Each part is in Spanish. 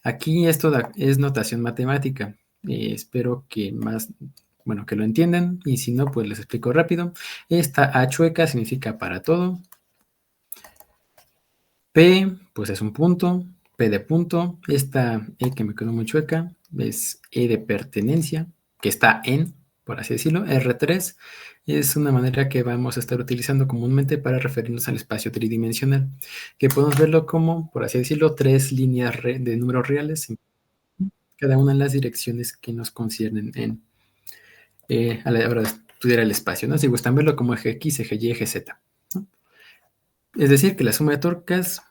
Aquí esto es notación matemática. Espero que que lo entiendan, y si no, pues les explico rápido. Esta A chueca significa para todo. P, pues es un punto. P de punto. Esta E que me quedó muy chueca es E de pertenencia, que está en, por así decirlo. R3 es una manera que vamos a estar utilizando comúnmente para referirnos al espacio tridimensional, que podemos verlo como, por así decirlo, tres líneas de números reales, cada una en las direcciones que nos conciernen a la hora de estudiar el espacio, ¿no? Si gustan verlo como eje X, eje Y, eje Z, ¿no? Es decir, que la suma de torcas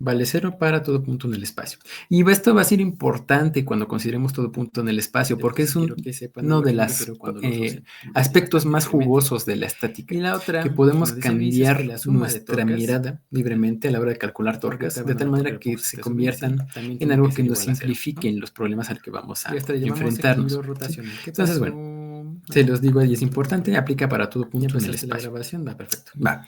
vale 0 para todo punto en el espacio. Y esto va a ser importante cuando consideremos todo punto en el espacio, porque es uno de los aspectos más jugosos de la estática, Y la otra, que podemos como decía Luis, es que cambiar la suma de nuestra torcas mirada libremente a la hora de calcular torcas, de tal manera que se conviertan en algo que nos simplifique los problemas al que vamos a enfrentarnos. ¿Sí? Entonces, bueno, se los digo y es importante, aplica para todo punto en el espacio. La grabación va perfecto. Va.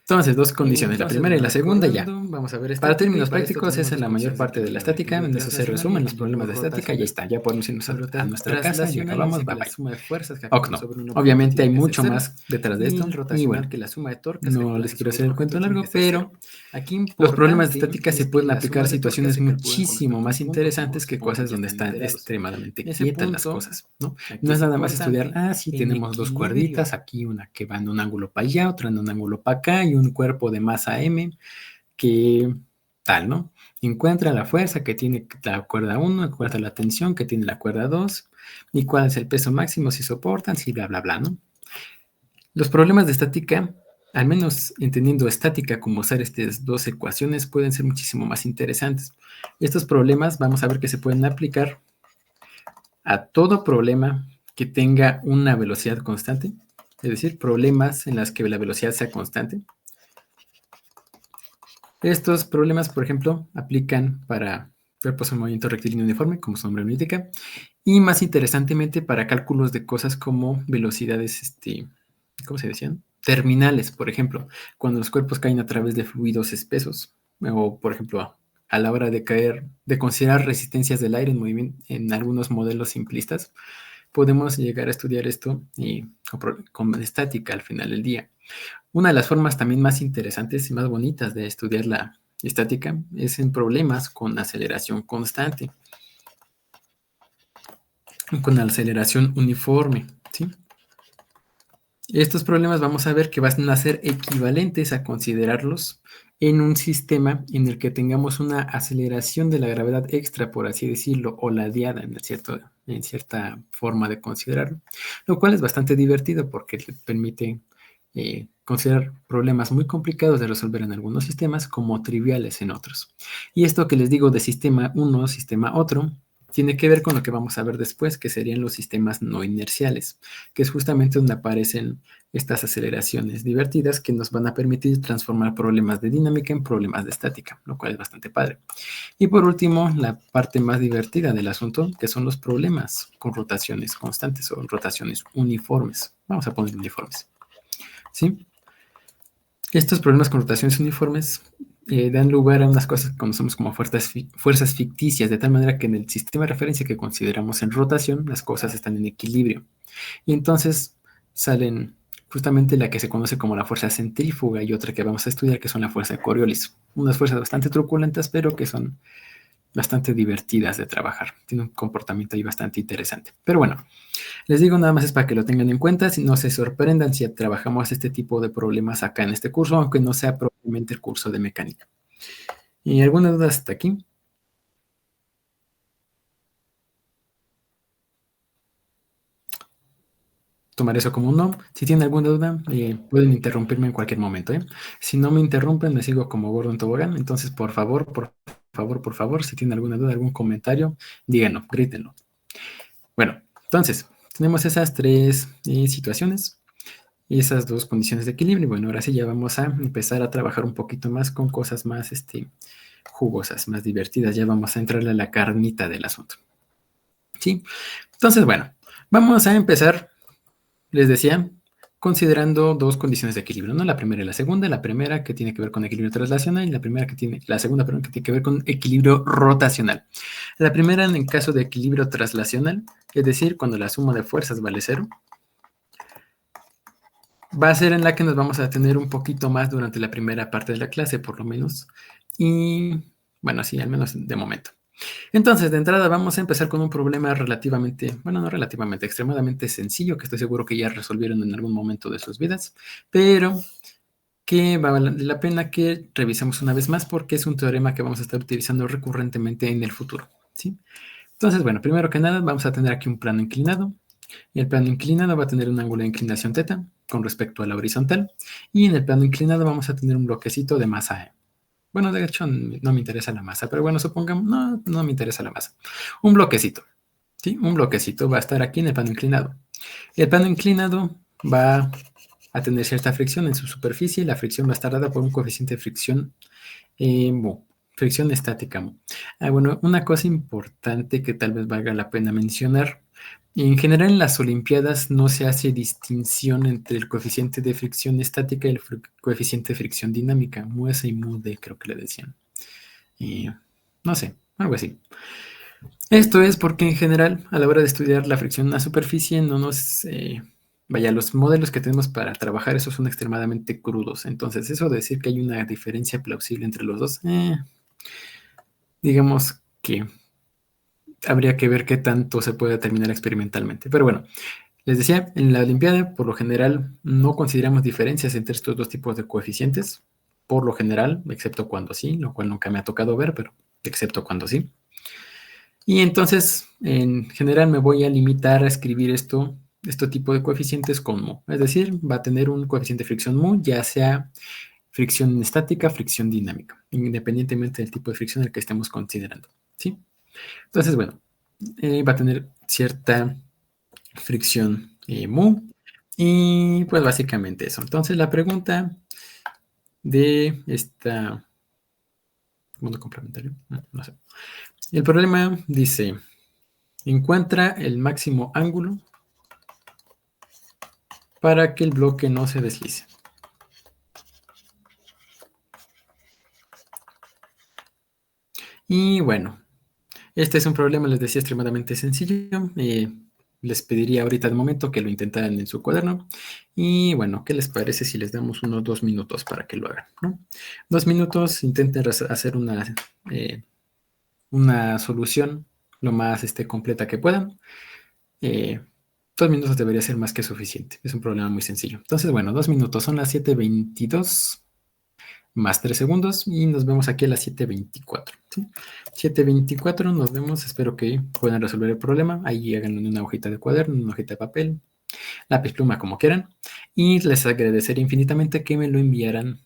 Entonces, dos condiciones, la primera y la segunda ya. Vamos a ver Para estática, términos y para esto prácticos, esa es la mayor parte de la estática, en eso se resumen los problemas de estática y ya está, ya podemos irnos a nuestra casa, ya acabamos, bye bye. suma de fuerzas que Ok, no. Obviamente hay mucho más detrás de esto, y rotacional bueno, que la suma de torcas. no les quiero hacer el cuento largo, pero Aquí los problemas de importante estática se es pueden que la aplicar a suma de torcas situaciones se calculan con muchísimo respecto a un más punto, interesantes como que supongamos cosas ya donde están están enterados. extremadamente Ese quietas las punto, cosas, ¿no? aquí No es es nada más estudiar, importante, sí, en tenemos dos equilibrio. cuerditas, aquí una que va en un ángulo para allá, otra en un ángulo para acá, y un cuerpo de masa m, que tal, ¿no? Encuentra la fuerza que tiene la cuerda 1, encuentra la tensión que tiene la cuerda 2, y cuál es el peso máximo si soportan, si bla, bla, bla, ¿no? Los problemas de estática, al menos entendiendo estática como usar estas dos ecuaciones, pueden ser muchísimo más interesantes. Estos problemas vamos a ver que se pueden aplicar a todo problema que tenga una velocidad constante, es decir, problemas en los que la velocidad sea constante. Estos problemas, por ejemplo, aplican para cuerpos en movimiento rectilíneo uniforme, como su nombre lo indica, y más interesantemente para cálculos de cosas como velocidades, ¿cómo se decían? Terminales, por ejemplo, cuando los cuerpos caen a través de fluidos espesos, o por ejemplo, a la hora de caer, de considerar resistencias del aire en movimiento en algunos modelos simplistas, podemos llegar a estudiar esto con estática al final del día. Una de las formas también más interesantes y más bonitas de estudiar la estática es en problemas con aceleración constante, con aceleración uniforme, ¿sí? Estos problemas vamos a ver que van a ser equivalentes a considerarlos en un sistema en el que tengamos una aceleración de la gravedad extra, por así decirlo, o ladeada en cierta forma de considerarlo, lo cual es bastante divertido porque le permite considerar problemas muy complicados de resolver en algunos sistemas como triviales en otros. Y esto que les digo de sistema 1, sistema otro, tiene que ver con lo que vamos a ver después, que serían los sistemas no inerciales, que es justamente donde aparecen estas aceleraciones divertidas que nos van a permitir transformar problemas de dinámica en problemas de estática, lo cual es bastante padre. Y por último, la parte más divertida del asunto, que son los problemas con rotaciones constantes o rotaciones uniformes. Vamos a poner uniformes. ¿Sí? Estos problemas con rotaciones uniformes dan lugar a unas cosas que conocemos como fuerzas ficticias, de tal manera que en el sistema de referencia que consideramos en rotación, las cosas están en equilibrio. Y entonces salen justamente la que se conoce como la fuerza centrífuga y otra que vamos a estudiar que son la fuerza de Coriolis. Unas fuerzas bastante truculentas, pero que son bastante divertidas de trabajar. Tiene un comportamiento ahí bastante interesante. Pero bueno, les digo nada más es para que lo tengan en cuenta, si no se sorprendan si trabajamos este tipo de problemas acá en este curso, aunque no sea propiamente el curso de mecánica. ¿Y alguna duda hasta aquí? Tomar eso como un no. Si tienen alguna duda, pueden interrumpirme en cualquier momento, ¿eh? Si no me interrumpen, me sigo como gordo en tobogán. Entonces, por favor, por favor, si tienen alguna duda, algún comentario, díganlo, grítenlo. Bueno, entonces, tenemos esas tres situaciones y esas dos condiciones de equilibrio. Bueno, ahora sí ya vamos a empezar a trabajar un poquito más con cosas más jugosas, más divertidas. Ya vamos a entrarle a la carnita del asunto. ¿Sí? Entonces, bueno, vamos a empezar, les decía, considerando dos condiciones de equilibrio, ¿no? La primera y la segunda. La primera que tiene que ver con equilibrio traslacional y la segunda, perdón, que tiene que ver con equilibrio rotacional. La primera en el caso de equilibrio traslacional, es decir, cuando la suma de fuerzas vale 0, va a ser en la que nos vamos a tener un poquito más durante la primera parte de la clase, por lo menos. Y bueno, sí, al menos de momento. Entonces, de entrada vamos a empezar con un problema relativamente, bueno, no relativamente, extremadamente sencillo, que estoy seguro que ya resolvieron en algún momento de sus vidas, pero que vale la pena que revisemos una vez más porque es un teorema que vamos a estar utilizando recurrentemente en el futuro, ¿sí? Entonces, bueno, primero que nada vamos a tener aquí un plano inclinado, y el plano inclinado va a tener un ángulo de inclinación θ con respecto a la horizontal, y en el plano inclinado vamos a tener un bloquecito de masa E. Bueno, de hecho, no me interesa la masa, pero bueno, supongamos, no me interesa la masa. Un bloquecito, ¿sí? Un bloquecito va a estar aquí en el plano inclinado. El plano inclinado va a tener cierta fricción en su superficie. La fricción va a estar dada por un coeficiente de fricción mu, fricción estática mu. Bueno, una cosa importante que tal vez valga la pena mencionar. En general, en las Olimpiadas no se hace distinción entre el coeficiente de fricción estática y el coeficiente de fricción dinámica. Mu S y mu D, creo que le decían. No sé, algo así. Esto es porque en general, a la hora de estudiar la fricción en la superficie, no nos... vaya, los modelos que tenemos para trabajar, esos son extremadamente crudos. Entonces, eso de decir que hay una diferencia plausible entre los dos, digamos que habría que ver qué tanto se puede determinar experimentalmente. Pero bueno, les decía, en la Olimpiada, por lo general, no consideramos diferencias entre estos dos tipos de coeficientes. Por lo general, excepto cuando sí, lo cual nunca me ha tocado ver, pero excepto cuando sí. Y entonces, en general, me voy a limitar a escribir este tipo de coeficientes con mu. Es decir, va a tener un coeficiente de fricción mu, ya sea fricción estática, fricción dinámica, independientemente del tipo de fricción el que estemos considerando, ¿sí? Entonces, bueno, va a tener cierta fricción mu, y pues básicamente eso. Entonces, la pregunta de esta... mundo complementario, no sé. El problema dice... encuentra el máximo ángulo para que el bloque no se deslice. Y bueno, este es un problema, les decía, extremadamente sencillo. Les pediría ahorita de momento que lo intentaran en su cuaderno. Y bueno, ¿qué les parece si les damos unos 2 minutos para que lo hagan, ¿no? 2 minutos, intenten hacer una solución lo más completa que puedan. 2 minutos debería ser más que suficiente. Es un problema muy sencillo. Entonces, bueno, 2 minutos. Son las 7:22 más 3 segundos y nos vemos aquí a las 7:24. ¿Sí? 7:24 nos vemos. Espero que puedan resolver el problema. Ahí háganlo en una hojita de cuaderno, en una hojita de papel, lápiz, pluma, como quieran. Y les agradecería infinitamente que me lo enviaran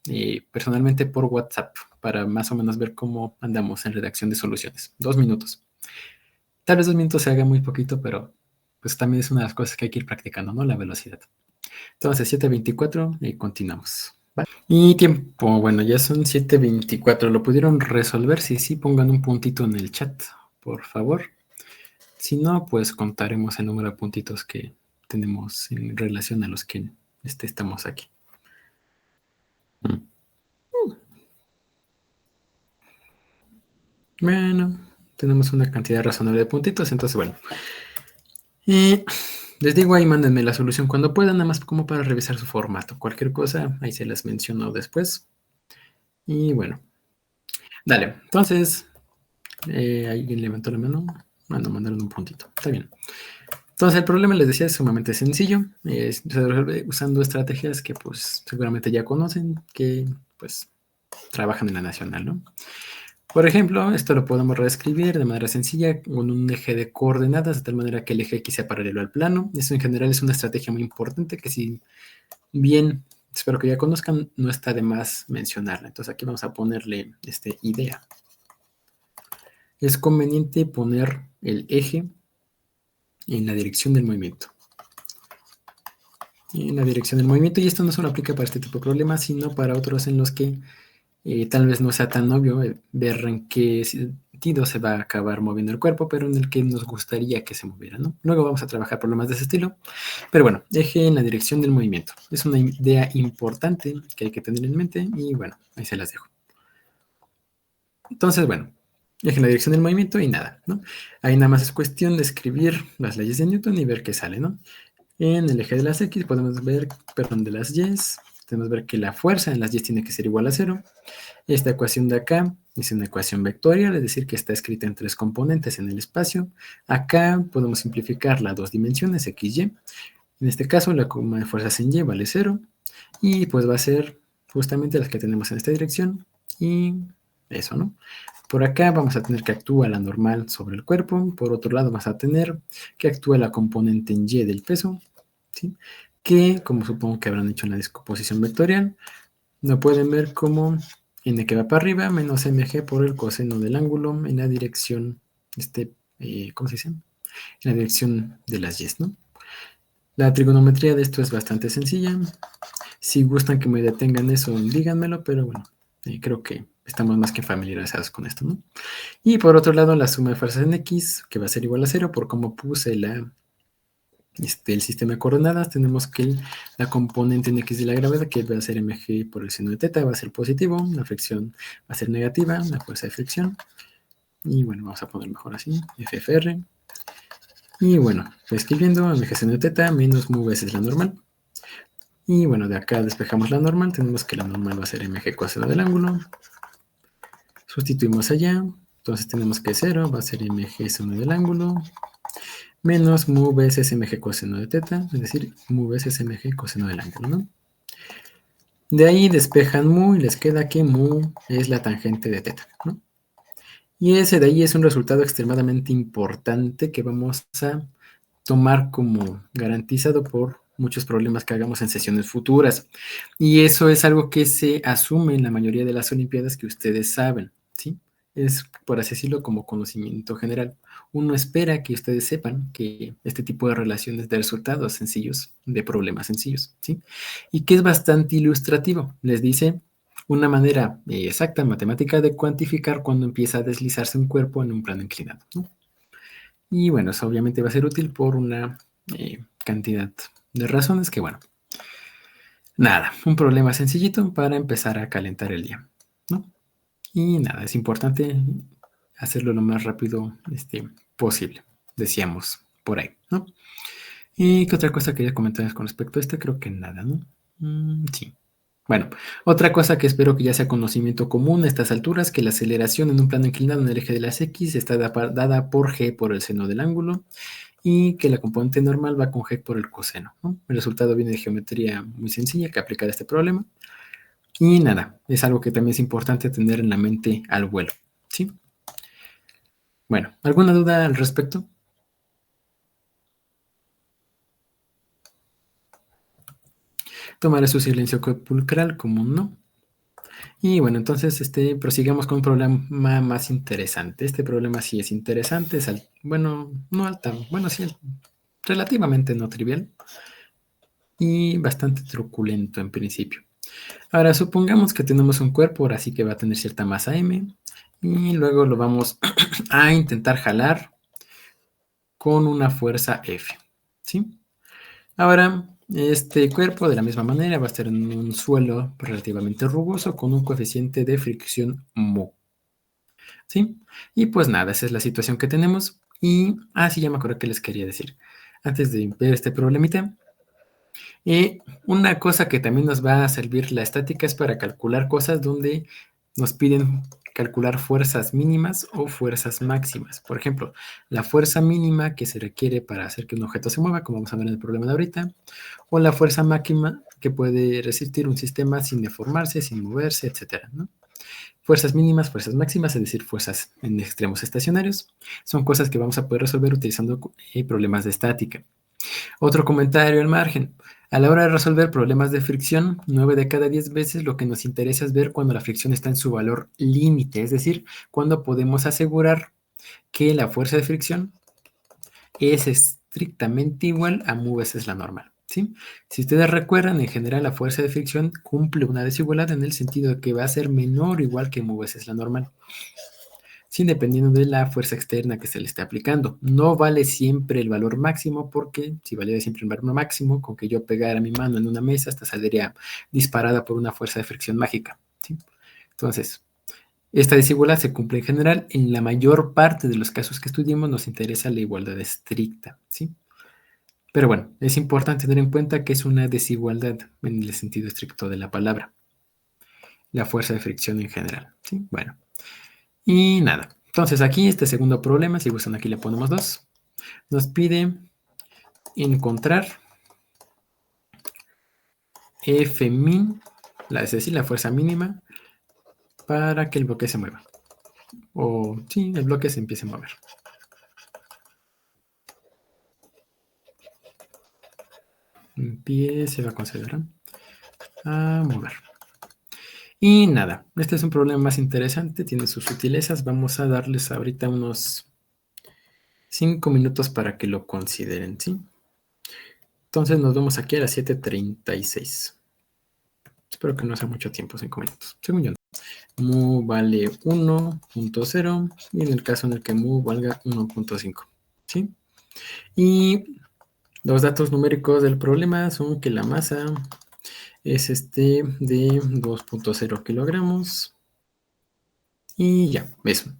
personalmente por WhatsApp para más o menos ver cómo andamos en redacción de soluciones. 2 minutos. Tal vez 2 minutos se haga muy poquito, pero pues también es una de las cosas que hay que ir practicando, ¿no? La velocidad. Entonces, 7:24 y continuamos. ¿Vale? Y tiempo, bueno, ya son 7:24. ¿Lo pudieron resolver? Si sí, pongan un puntito en el chat, por favor. Si no, pues contaremos el número de puntitos que tenemos en relación a los que estamos aquí. Bueno, tenemos una cantidad razonable de puntitos, entonces bueno. Les digo ahí, mándenme la solución cuando puedan, nada más como para revisar su formato. Cualquier cosa, ahí se las menciono después. Y bueno, dale. Entonces, alguien levantó la mano. Bueno, mandaron un puntito. Está bien. Entonces, el problema, les decía, es sumamente sencillo. Se resuelve usando estrategias que, pues, seguramente ya conocen, que, pues, trabajan en la nacional, ¿no? Por ejemplo, esto lo podemos reescribir de manera sencilla con un eje de coordenadas, de tal manera que el eje X sea paralelo al plano. Eso en general es una estrategia muy importante que, si bien espero que ya conozcan, no está de más mencionarla. Entonces aquí vamos a ponerle idea. Es conveniente poner el eje en la dirección del movimiento. En la dirección del movimiento, y esto no solo aplica para este tipo de problemas, sino para otros en los que tal vez no sea tan obvio ver en qué sentido se va a acabar moviendo el cuerpo, pero en el que nos gustaría que se moviera, ¿no? Luego vamos a trabajar problemas de ese estilo, pero bueno, eje en la dirección del movimiento. Es una idea importante que hay que tener en mente y bueno, ahí se las dejo. Entonces, bueno, eje en la dirección del movimiento y nada, ¿no? Ahí nada más es cuestión de escribir las leyes de Newton y ver qué sale, ¿no? En el eje de las X podemos ver, perdón, de las Y, podemos ver que la fuerza en las Y tiene que ser igual a 0. Esta ecuación de acá es una ecuación vectorial, es decir, que está escrita en 3 componentes en el espacio. Acá podemos simplificarla a 2 dimensiones, x, y. En este caso, la suma de fuerzas en Y vale 0. Y pues va a ser justamente las que tenemos en esta dirección. Y eso, ¿no? Por acá vamos a tener que actúa la normal sobre el cuerpo. Por otro lado, vamos a tener que actúa la componente en Y del peso, ¿sí? Que, como supongo que habrán hecho en la descomposición vectorial, lo pueden ver como n que va para arriba menos mg por el coseno del ángulo en la dirección, ¿cómo se dice? En la dirección de las y, ¿no? La trigonometría de esto es bastante sencilla. Si gustan que me detengan eso, díganmelo, pero bueno, creo que estamos más que familiarizados con esto, ¿no? Y por otro lado, la suma de fuerzas en x, que va a ser igual a 0, por cómo puse el sistema de coordenadas, tenemos que la componente en x de la gravedad, que va a ser mg por el seno de θ, va a ser positivo, la fricción va a ser negativa, la fuerza de fricción, y bueno, vamos a poner mejor así, FFR, y bueno, pues escribiendo mg seno de θ menos mu veces la normal, y bueno, de acá despejamos la normal, tenemos que la normal va a ser mg coseno del ángulo, sustituimos allá, entonces tenemos que 0 va a ser mg seno del ángulo, menos mu veces mg coseno de θ, es decir, mu veces mg coseno del ángulo, ¿no? De ahí despejan mu y les queda que mu es la tangente de θ, ¿no? Y ese de ahí es un resultado extremadamente importante que vamos a tomar como garantizado por muchos problemas que hagamos en sesiones futuras. Y eso es algo que se asume en la mayoría de las olimpiadas que ustedes saben, ¿sí? Es, por así decirlo, como conocimiento general. Uno espera que ustedes sepan que este tipo de relaciones de resultados sencillos, de problemas sencillos, ¿sí? Y que es bastante ilustrativo. Les dice una manera exacta, matemática, de cuantificar cuando empieza a deslizarse un cuerpo en un plano inclinado, ¿no? Y bueno, eso obviamente va a ser útil por una cantidad de razones que, bueno, nada, un problema sencillito para empezar a calentar el día, ¿no? Y nada, es importante hacerlo lo más rápido posible, decíamos por ahí, ¿no? ¿Y qué otra cosa quería comentarles con respecto a esto? Creo que nada, ¿no? Sí. Bueno, otra cosa que espero que ya sea conocimiento común a estas alturas, que la aceleración en un plano inclinado en el eje de las X está dada por G por el seno del ángulo y que la componente normal va con G por el coseno, ¿no? El resultado viene de geometría muy sencilla que aplicar a este problema. Y nada, es algo que también es importante tener en la mente al vuelo, ¿sí? Bueno, ¿alguna duda al respecto? Tomaré su silencio sepulcral como un no. Y bueno, entonces prosigamos con un problema más interesante. Este problema sí es interesante, es bueno, no alta, bueno, sí, relativamente no trivial y bastante truculento en principio. Ahora, supongamos que tenemos un cuerpo, ahora sí que va a tener cierta masa m, y luego lo vamos a intentar jalar con una fuerza F, ¿sí? Ahora, este cuerpo de la misma manera va a estar en un suelo relativamente rugoso con un coeficiente de fricción mu, ¿sí? Y pues nada, esa es la situación que tenemos. Y, sí, ya me acuerdo que les quería decir. Antes de ver este problemita, una cosa que también nos va a servir la estática es para calcular cosas donde nos piden calcular fuerzas mínimas o fuerzas máximas. Por ejemplo, la fuerza mínima que se requiere para hacer que un objeto se mueva, como vamos a ver en el problema de ahorita, o la fuerza máxima que puede resistir un sistema sin deformarse, sin moverse, etcétera, ¿no? Fuerzas mínimas, fuerzas máximas, es decir, fuerzas en extremos estacionarios, son cosas que vamos a poder resolver utilizando problemas de estática. Otro comentario al margen. A la hora de resolver problemas de fricción, 9 de cada 10 veces lo que nos interesa es ver cuando la fricción está en su valor límite, es decir, cuando podemos asegurar que la fuerza de fricción es estrictamente igual a mu veces la normal, ¿sí? Si ustedes recuerdan, en general la fuerza de fricción cumple una desigualdad en el sentido de que va a ser menor o igual que mu veces la normal. ¿sí? Dependiendo de la fuerza externa que se le esté aplicando. No vale siempre el valor máximo, porque si valiera siempre el valor máximo, con que yo pegara mi mano en una mesa, hasta saldría disparada por una fuerza de fricción mágica, ¿sí? Entonces, esta desigualdad se cumple en general. En la mayor parte de los casos que estudiemos nos interesa la igualdad estricta, ¿sí? Pero bueno, es importante tener en cuenta que es una desigualdad en el sentido estricto de la palabra. La fuerza de fricción en general, ¿sí? Bueno, y nada. Entonces aquí este segundo problema, si gustan aquí le ponemos 2, nos pide encontrar F min, es decir, la fuerza mínima para que el bloque se mueva. O sí, el bloque se empiece a mover. Se va a considerar a mover. Y nada, este es un problema más interesante, tiene sus sutilezas. Vamos a darles ahorita unos 5 minutos para que lo consideren, ¿sí? Entonces nos vemos aquí a las 7:36. Espero que no sea mucho tiempo, 5 minutos. Según yo. Mu vale 1.0 y en el caso en el que mu valga 1.5, ¿sí? Y los datos numéricos del problema son que la masa es de 2.0 kilogramos. Y ya, eso.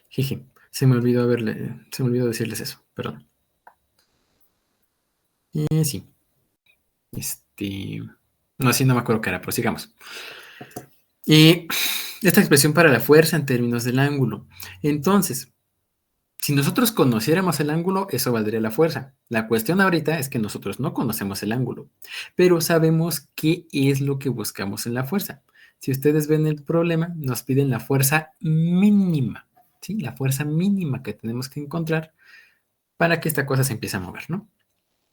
Jeje, se me olvidó decirles eso, perdón. Sí. No, sí, no me acuerdo qué era, pero sigamos. Y esta expresión para la fuerza en términos del ángulo. Entonces, si nosotros conociéramos el ángulo, eso valdría la fuerza. La cuestión ahorita es que nosotros no conocemos el ángulo, pero sabemos qué es lo que buscamos en la fuerza. Si ustedes ven el problema, nos piden la fuerza mínima, ¿sí? La fuerza mínima que tenemos que encontrar para que esta cosa se empiece a mover, ¿no?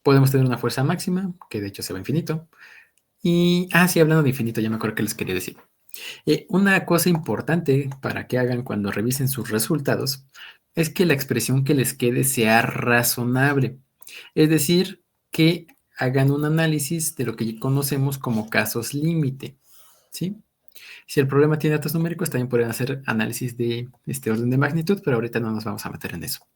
Podemos tener una fuerza máxima, que de hecho se va a infinito. Y, sí, hablando de infinito, ya me acuerdo que les quería decir. Una cosa importante para que hagan cuando revisen sus resultados es que la expresión que les quede sea razonable. Es decir, que hagan un análisis de lo que conocemos como casos límite, ¿sí? Si el problema tiene datos numéricos, también pueden hacer análisis de este orden de magnitud, pero ahorita no nos vamos a meter en eso.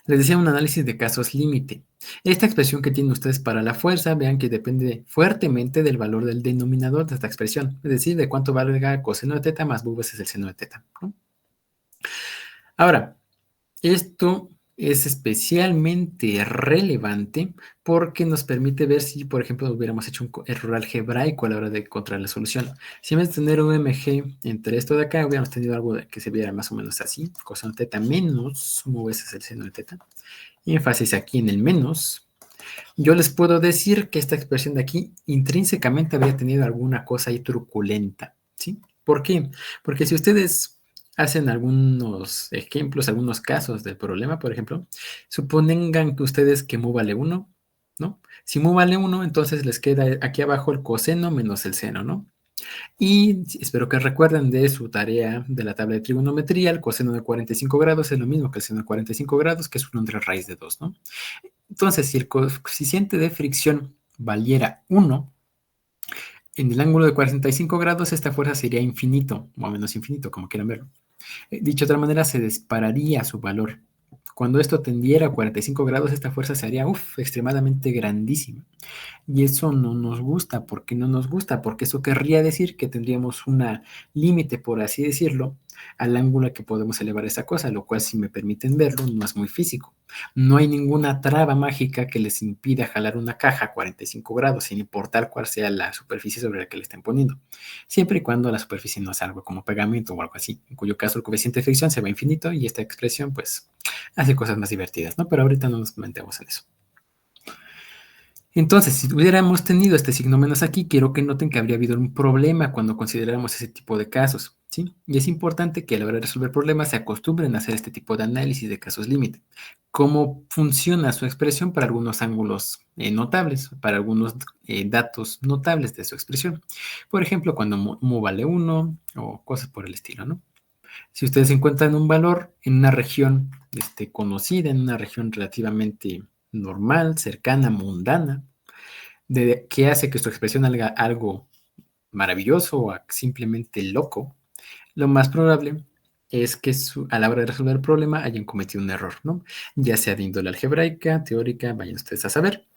Les decía un análisis de casos límite. Esta expresión que tienen ustedes para la fuerza, vean que depende fuertemente del valor del denominador de esta expresión, es decir, de cuánto valga coseno de teta más v veces el seno de teta, ¿no? Ahora, esto es especialmente relevante porque nos permite ver si, por ejemplo, hubiéramos hecho un error algebraico a la hora de encontrar la solución. Si en vez de tener un mg entre esto de acá, hubiéramos tenido algo que se viera más o menos así, coseno de teta menos v veces el seno de teta. Énfasis aquí en el menos. Yo les puedo decir que esta expresión de aquí intrínsecamente habría tenido alguna cosa ahí truculenta, ¿sí? ¿Por qué? Porque si ustedes hacen algunos ejemplos, algunos casos del problema, por ejemplo, supongan que ustedes que mu vale 1, ¿no? Si mu vale 1, entonces les queda aquí abajo el coseno menos el seno, ¿no? Y espero que recuerden de su tarea de la tabla de trigonometría, el coseno de 45 grados es lo mismo que el seno de 45 grados, que es 1 entre raíz de 2, ¿no? Entonces, si el coeficiente de fricción valiera 1, en el ángulo de 45 grados esta fuerza sería infinito, o menos infinito, como quieran verlo. Dicho de otra manera, se dispararía su valor. Cuando esto tendiera a 45 grados, esta fuerza se haría extremadamente grandísima. Y eso no nos gusta. ¿Por qué no nos gusta? Porque eso querría decir que tendríamos un límite, por así decirlo, al ángulo a que podemos elevar esa cosa, lo cual, si me permiten verlo, no es muy físico. No hay ninguna traba mágica que les impida jalar una caja a 45 grados, sin importar cuál sea la superficie sobre la que le estén poniendo. Siempre y cuando la superficie no sea algo como pegamento o algo así, en cuyo caso el coeficiente de fricción se va infinito y esta expresión, pues, hace cosas más divertidas, ¿no? Pero ahorita no nos metemos en eso. Entonces, si hubiéramos tenido este signo menos aquí, quiero que noten que habría habido un problema cuando consideráramos ese tipo de casos, ¿sí? Y es importante que a la hora de resolver problemas se acostumbren a hacer este tipo de análisis de casos límite. Cómo funciona su expresión para algunos ángulos notables, para algunos datos notables de su expresión. Por ejemplo, cuando mu vale 1 o cosas por el estilo, ¿no? Si ustedes encuentran un valor en una región conocida, en una región relativamente normal, cercana, mundana, que hace que su expresión haga algo maravilloso o simplemente loco, lo más probable es que a la hora de resolver el problema hayan cometido un error, ¿no? Ya sea de índole algebraica, teórica, vayan ustedes a saber.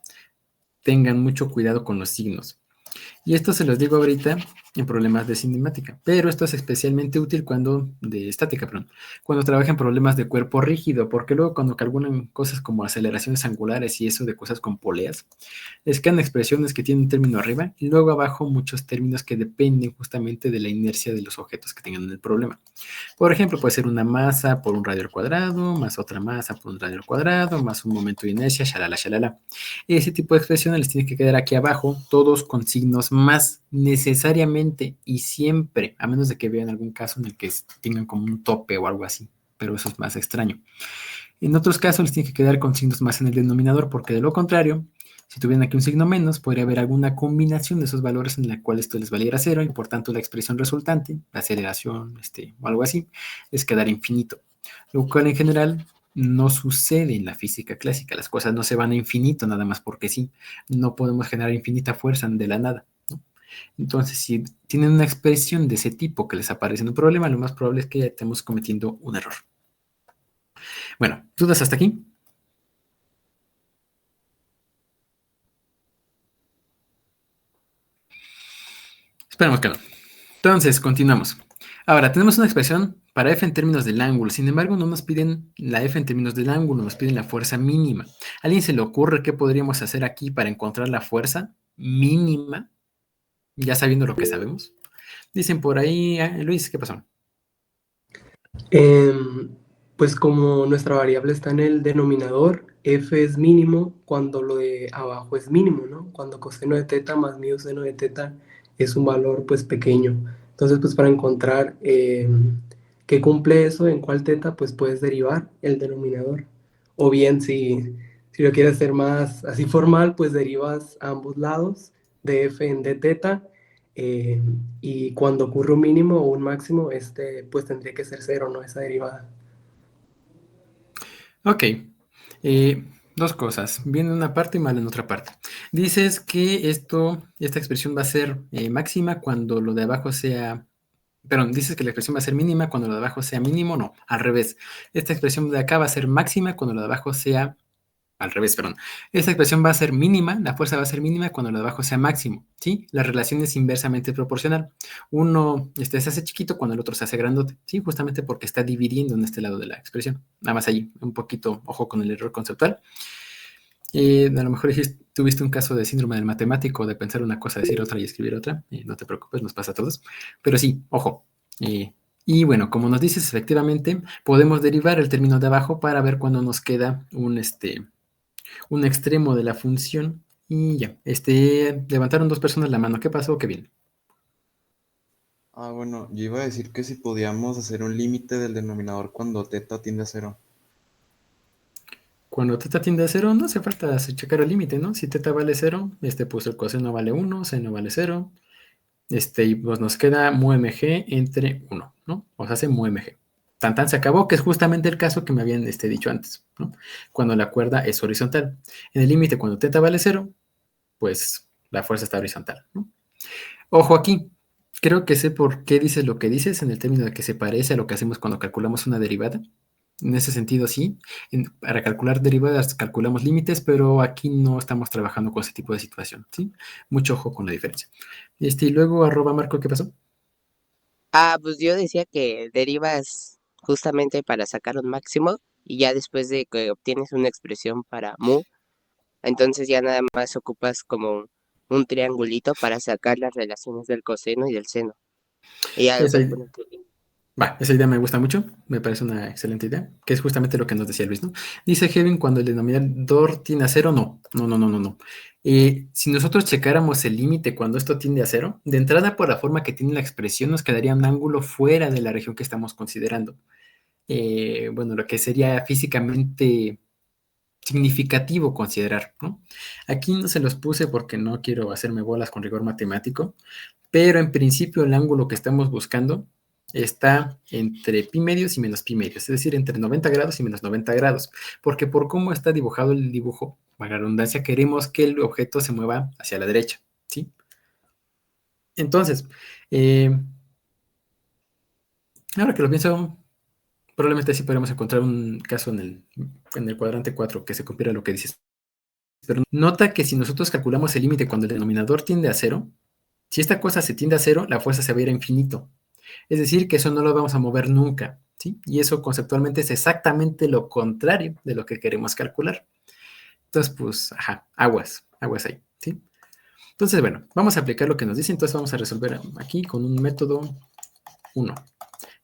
Tengan mucho cuidado con los signos. Y esto se los digo ahorita en problemas de cinemática, pero esto es especialmente útil de estática, perdón, cuando trabajan problemas de cuerpo rígido, porque luego cuando calculan cosas como aceleraciones angulares y eso de cosas con poleas, les quedan expresiones que tienen un término arriba y luego abajo muchos términos que dependen justamente de la inercia de los objetos que tengan en el problema. Por ejemplo, puede ser una masa por un radio al cuadrado, más otra masa por un radio al cuadrado, más un momento de inercia, shalala, shalala. Ese tipo de expresiones les tiene que quedar aquí abajo, todos con signos más necesariamente y siempre, a menos de que vean algún caso en el que tengan como un tope o algo así, pero eso es más extraño. En otros casos les tiene que quedar con signos más en el denominador, porque de lo contrario, si tuvieran aquí un signo menos, podría haber alguna combinación de esos valores en la cual esto les valiera cero y por tanto la expresión resultante, la aceleración o algo así, les quedará infinito. Lo cual en general no sucede en la física clásica. Las cosas no se van a infinito nada más porque sí. No podemos generar infinita fuerza de la nada, ¿no? Entonces, si tienen una expresión de ese tipo que les aparece en un problema, lo más probable es que ya estemos cometiendo un error. Bueno, ¿dudas hasta aquí? Esperemos que no. Entonces, continuamos. Ahora, tenemos una expresión para f en términos del ángulo. Sin embargo, no nos piden la f en términos del ángulo, nos piden la fuerza mínima. ¿A alguien se le ocurre qué podríamos hacer aquí para encontrar la fuerza mínima? Ya sabiendo lo que sabemos. Dicen por ahí, Luis, ¿qué pasó? Em, pues como nuestra variable está en el denominador, f es mínimo cuando lo de abajo es mínimo, ¿no? Cuando coseno de teta más mi seno de teta es un valor pues pequeño. Entonces pues para encontrar qué cumple eso, en cuál teta, pues puedes derivar el denominador. O bien si lo quieres hacer más así formal, pues derivas a ambos lados de f en d teta eh, y cuando ocurre un mínimo o un máximo, pues tendría que ser cero, ¿no? Esa derivada. Ok. Dos cosas. Bien en una parte y mal en otra parte. Dices que esta expresión va a ser máxima cuando lo de abajo sea. Perdón, dices que la expresión va a ser mínima cuando lo de abajo sea mínimo. No, al revés. Esta expresión de acá va a ser máxima cuando lo de abajo sea. Al revés, perdón. Esta expresión va a ser mínima, la fuerza va a ser mínima cuando lo de abajo sea máximo, ¿sí? La relación es inversamente proporcional. Uno se hace chiquito cuando el otro se hace grandote, ¿sí? Justamente porque está dividiendo en este lado de la expresión. Nada más ahí, un poquito, ojo con el error conceptual. A lo mejor tuviste un caso de síndrome del matemático, de pensar una cosa, decir otra y escribir otra. No te preocupes, nos pasa a todos. Pero sí, ojo. Y bueno, como nos dices, efectivamente, podemos derivar el término de abajo para ver cuándo nos queda un extremo de la función. Y ya, levantaron dos personas la mano. ¿Qué pasó, Kevin? Bueno, yo iba a decir que si podíamos hacer un límite del denominador cuando teta tiende a cero. Cuando teta tiende a cero, no hace falta checar el límite, ¿no? Si teta vale cero, pues el coseno vale 1, seno vale cero, y pues nos queda mu mg entre 1, ¿no? O sea, hace mu mg. Tan tan se acabó, que es justamente el caso que me habían dicho antes, ¿no? Cuando la cuerda es horizontal. En el límite, cuando teta vale cero, pues la fuerza está horizontal, ¿no? Ojo aquí, creo que sé por qué dices lo que dices en el término de que se parece a lo que hacemos cuando calculamos una derivada. En ese sentido, sí. Para calcular derivadas calculamos límites, pero aquí no estamos trabajando con ese tipo de situación, ¿sí? Mucho ojo con la diferencia. Y luego, Marco, ¿qué pasó? Pues yo decía que derivas justamente para sacar un máximo y ya después de que obtienes una expresión para mu, entonces ya nada más ocupas como un triangulito para sacar las relaciones del coseno y del seno. Y ya Esa, después pones tu límite. esa idea me gusta mucho, me parece una excelente idea, que es justamente lo que nos decía Luis, ¿no? Dice Kevin, cuando el denominador tiene a cero, no, no, no, no, no, no. Si nosotros checáramos el límite cuando esto tiende a cero, de entrada por la forma que tiene la expresión nos quedaría un ángulo fuera de la región que estamos considerando. Bueno, lo que sería físicamente significativo considerar, ¿no? Aquí no se los puse porque no quiero hacerme bolas con rigor matemático, pero en principio el ángulo que estamos buscando está entre pi medios y menos pi medios, es decir, entre 90 grados y menos 90 grados, porque por cómo está dibujado el dibujo, para la redundancia, queremos que el objeto se mueva hacia la derecha, ¿sí? Entonces, ahora que lo pienso, probablemente sí podremos encontrar un caso en el cuadrante 4 que se cumpliera lo que dices. Pero nota que si nosotros calculamos el límite cuando el denominador tiende a 0, si esta cosa se tiende a 0, la fuerza se va a ir a infinito. Es decir, que eso no lo vamos a mover nunca, ¿sí? Y eso conceptualmente es exactamente lo contrario de lo que queremos calcular. Entonces, pues, aguas ahí, ¿sí? Entonces, bueno, vamos a aplicar lo que nos dice. Entonces vamos a resolver aquí con un método 1,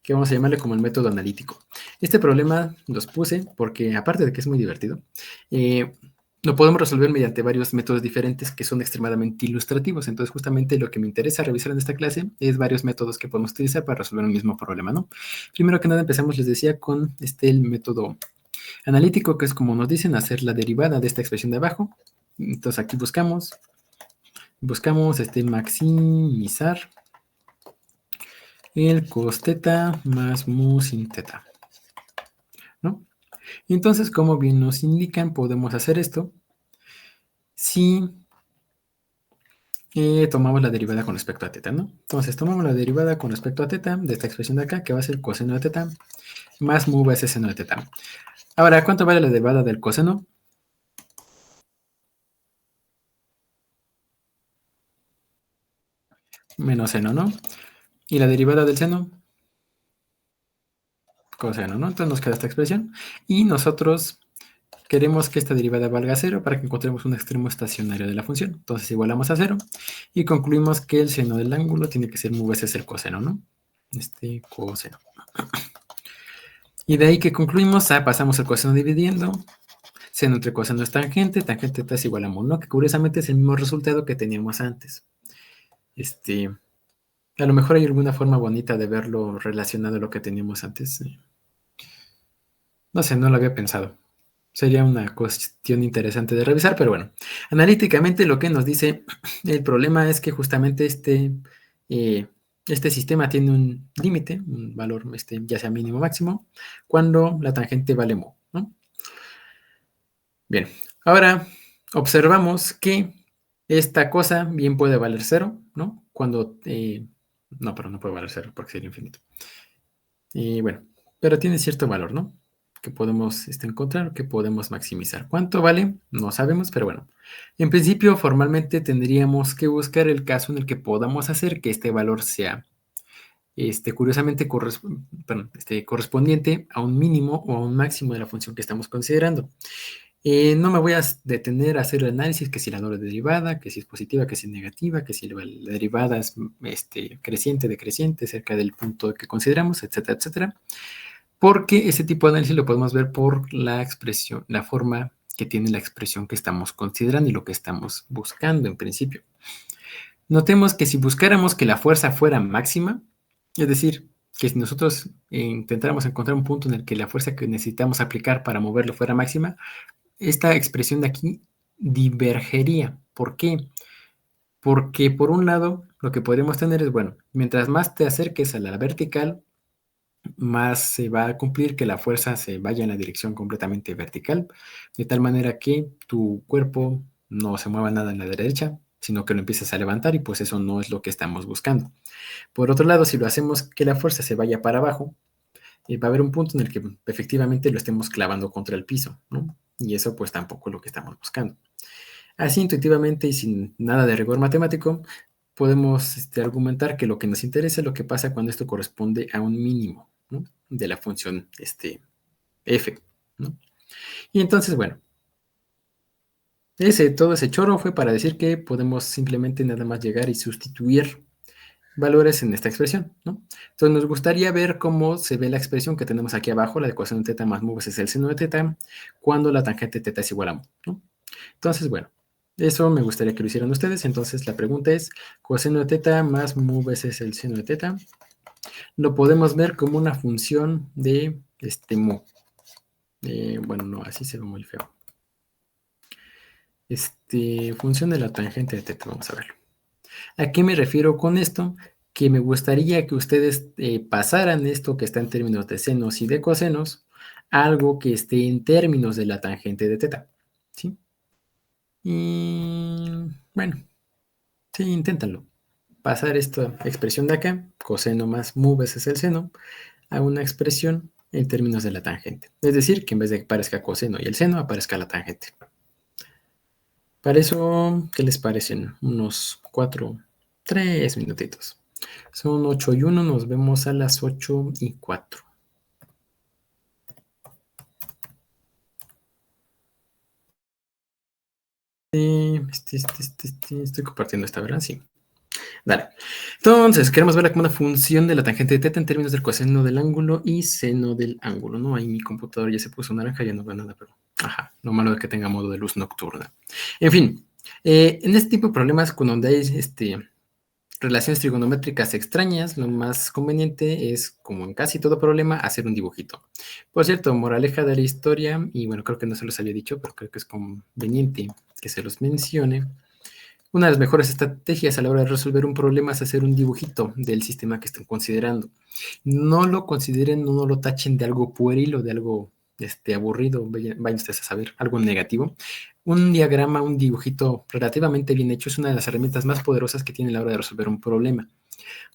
que vamos a llamarle como el método analítico. Este problema los puse porque, aparte de que es muy divertido, lo podemos resolver mediante varios métodos diferentes que son extremadamente ilustrativos. Entonces, justamente lo que me interesa revisar en esta clase es varios métodos que podemos utilizar para resolver un mismo problema, ¿no? Primero que nada, empezamos, les decía, con el método analítico, que es como nos dicen, hacer la derivada de esta expresión de abajo. Entonces, aquí buscamos maximizar el cos teta más mu sin teta, ¿no? Y entonces, como bien nos indican, podemos hacer esto si tomamos la derivada con respecto a teta, ¿no? Entonces, tomamos la derivada con respecto a teta de esta expresión de acá, que va a ser coseno de teta, más mu veces seno de teta. Ahora, ¿cuánto vale la derivada del coseno? Menos seno, ¿no? Y la derivada del seno, coseno, ¿no? Entonces nos queda esta expresión. Y nosotros queremos que esta derivada valga 0 para que encontremos un extremo estacionario de la función. Entonces igualamos a 0 y concluimos que el seno del ángulo tiene que ser mu veces el coseno, ¿no? Coseno. Y de ahí que concluimos, pasamos el coseno dividiendo. Seno entre coseno es tangente, tangente teta es igual a mu, ¿no? Que curiosamente es el mismo resultado que teníamos antes. A lo mejor hay alguna forma bonita de verlo relacionado a lo que teníamos antes. No sé, no lo había pensado. Sería una cuestión interesante de revisar, pero bueno. Analíticamente lo que nos dice el problema es que justamente este sistema tiene un límite, un valor ya sea mínimo o máximo, cuando la tangente vale mu, ¿no? Bien, ahora observamos que esta cosa bien puede valer 0, ¿no? No, pero no puede valer 0 porque sería infinito. Y bueno, pero tiene cierto valor, ¿no? Que podemos encontrar, que podemos maximizar. ¿Cuánto vale? No sabemos, pero bueno. En principio, formalmente tendríamos que buscar el caso en el que podamos hacer que este valor sea, curiosamente, correspondiente a un mínimo o a un máximo de la función que estamos considerando. No me voy a detener a hacer el análisis, que si la doble derivada, que si es positiva, que si es negativa, que si la derivada es creciente, decreciente, cerca del punto que consideramos, etcétera, etcétera. Porque ese tipo de análisis lo podemos ver por la expresión, la forma que tiene la expresión que estamos considerando y lo que estamos buscando en principio. Notemos que si buscáramos que la fuerza fuera máxima, es decir, que si nosotros intentáramos encontrar un punto en el que la fuerza que necesitamos aplicar para moverlo fuera máxima, esta expresión de aquí divergería. ¿Por qué? Porque por un lado, lo que podríamos tener es, bueno, mientras más te acerques a la vertical, más se va a cumplir que la fuerza se vaya en la dirección completamente vertical, de tal manera que tu cuerpo no se mueva nada en la derecha, sino que lo empieces a levantar y pues eso no es lo que estamos buscando. Por otro lado, si lo hacemos que la fuerza se vaya para abajo, va a haber un punto en el que efectivamente lo estemos clavando contra el piso, ¿no? Y eso pues tampoco es lo que estamos buscando. Así intuitivamente y sin nada de rigor matemático, podemos argumentar que lo que nos interesa es lo que pasa cuando esto corresponde a un mínimo, ¿no? De la función f, ¿no? Y entonces, bueno, todo ese choro fue para decir que podemos simplemente nada más llegar y sustituir valores en esta expresión, ¿no? Entonces nos gustaría ver cómo se ve la expresión que tenemos aquí abajo, la ecuación de teta más mu veces el seno de teta, cuando la tangente teta es igual a mu, ¿no? Entonces, bueno, eso me gustaría que lo hicieran ustedes. Entonces la pregunta es, coseno de teta más mu veces el seno de teta, lo podemos ver como una función de mu. Bueno, no, así se ve muy feo. Función de la tangente de teta, vamos a verlo. ¿A qué me refiero con esto? Que me gustaría que ustedes pasaran esto que está en términos de senos y de cosenos a algo que esté en términos de la tangente de teta, ¿sí? Y bueno, sí, inténtalo. Pasar esta expresión de acá, coseno más mu veces el seno, a una expresión en términos de la tangente. Es decir, que en vez de que aparezca coseno y el seno, aparezca la tangente. Para eso, ¿qué les parecen? Unos 3 minutitos. Son 8:01, nos vemos a las 8:04. Estoy compartiendo esta, ¿verdad? Sí. Dale. Entonces, queremos ver una función de la tangente de teta en términos del coseno del ángulo y seno del ángulo, ¿no? Ahí mi computador ya se puso naranja, ya no veo nada, pero... Ajá, lo malo es que tenga modo de luz nocturna. En fin, en este tipo de problemas, cuando hay relaciones trigonométricas extrañas, lo más conveniente es, como en casi todo problema, hacer un dibujito. Por cierto, moraleja de la historia, y bueno, creo que no se los había dicho, pero creo que es conveniente que se los mencione. Una de las mejores estrategias a la hora de resolver un problema es hacer un dibujito del sistema que estén considerando. No lo consideren, no lo tachen de algo pueril o de algo aburrido, vayan ustedes a saber, algo negativo. Un diagrama, un dibujito relativamente bien hecho es una de las herramientas más poderosas que tiene a la hora de resolver un problema.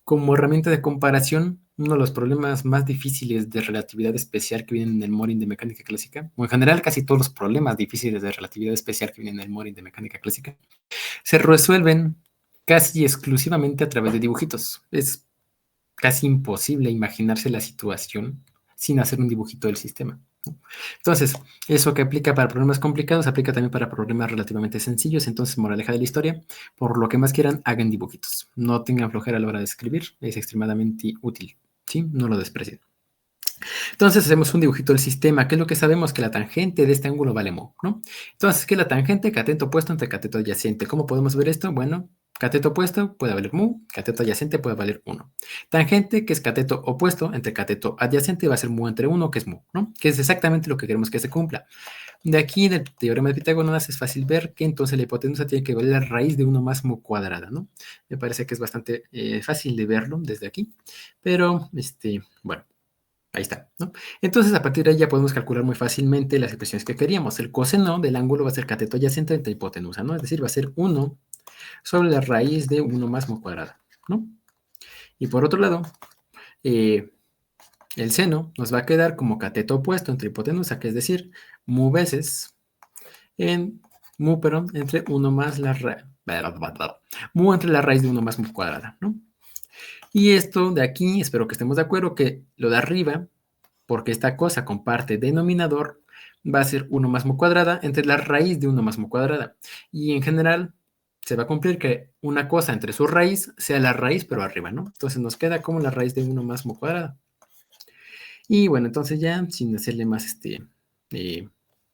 Como herramienta de comparación, uno de los problemas más difíciles de relatividad especial que vienen en el Morin de mecánica clásica, o en general casi todos los problemas difíciles de relatividad especial que vienen en el Morin de mecánica clásica, se resuelven casi exclusivamente a través de dibujitos. Es casi imposible imaginarse la situación sin hacer un dibujito del sistema, ¿no? Entonces, eso que aplica para problemas complicados, aplica también para problemas relativamente sencillos. Entonces, moraleja de la historia, por lo que más quieran, hagan dibujitos. No tengan flojera a la hora de escribir, es extremadamente útil, ¿sí? No lo desprecien. Entonces hacemos un dibujito del sistema. ¿Qué es lo que sabemos? Que la tangente de este ángulo vale mu, ¿no? Entonces, ¿qué es la tangente? Cateto opuesto entre cateto adyacente. ¿Cómo podemos ver esto? Bueno, cateto opuesto puede valer mu, cateto adyacente puede valer 1. Tangente, que es cateto opuesto entre cateto adyacente, va a ser mu entre 1, que es mu, ¿no? Que es exactamente lo que queremos que se cumpla. De aquí, del teorema de Pitágoras, es fácil ver que entonces la hipotenusa tiene que valer la raíz de 1 más mu cuadrada, ¿no? Me parece que es bastante fácil de verlo desde aquí, pero, bueno. Ahí está, ¿no? Entonces, a partir de ahí ya podemos calcular muy fácilmente las expresiones que queríamos. El coseno del ángulo va a ser cateto adyacente entre hipotenusa, ¿no? Es decir, va a ser 1 sobre la raíz de 1 más mu cuadrada, ¿no? Y por otro lado, el seno nos va a quedar como cateto opuesto entre hipotenusa, que es decir, mu veces entre 1 más la raíz, mu entre la raíz de 1 más mu cuadrada, ¿no? Y esto de aquí, espero que estemos de acuerdo, que lo de arriba, porque esta cosa comparte denominador, va a ser 1 más mu cuadrada entre la raíz de 1 más mu cuadrada. Y en general se va a cumplir que una cosa entre su raíz sea la raíz, pero arriba, ¿no? Entonces nos queda como la raíz de 1 más mu cuadrada. Y bueno, entonces ya, sin hacerle más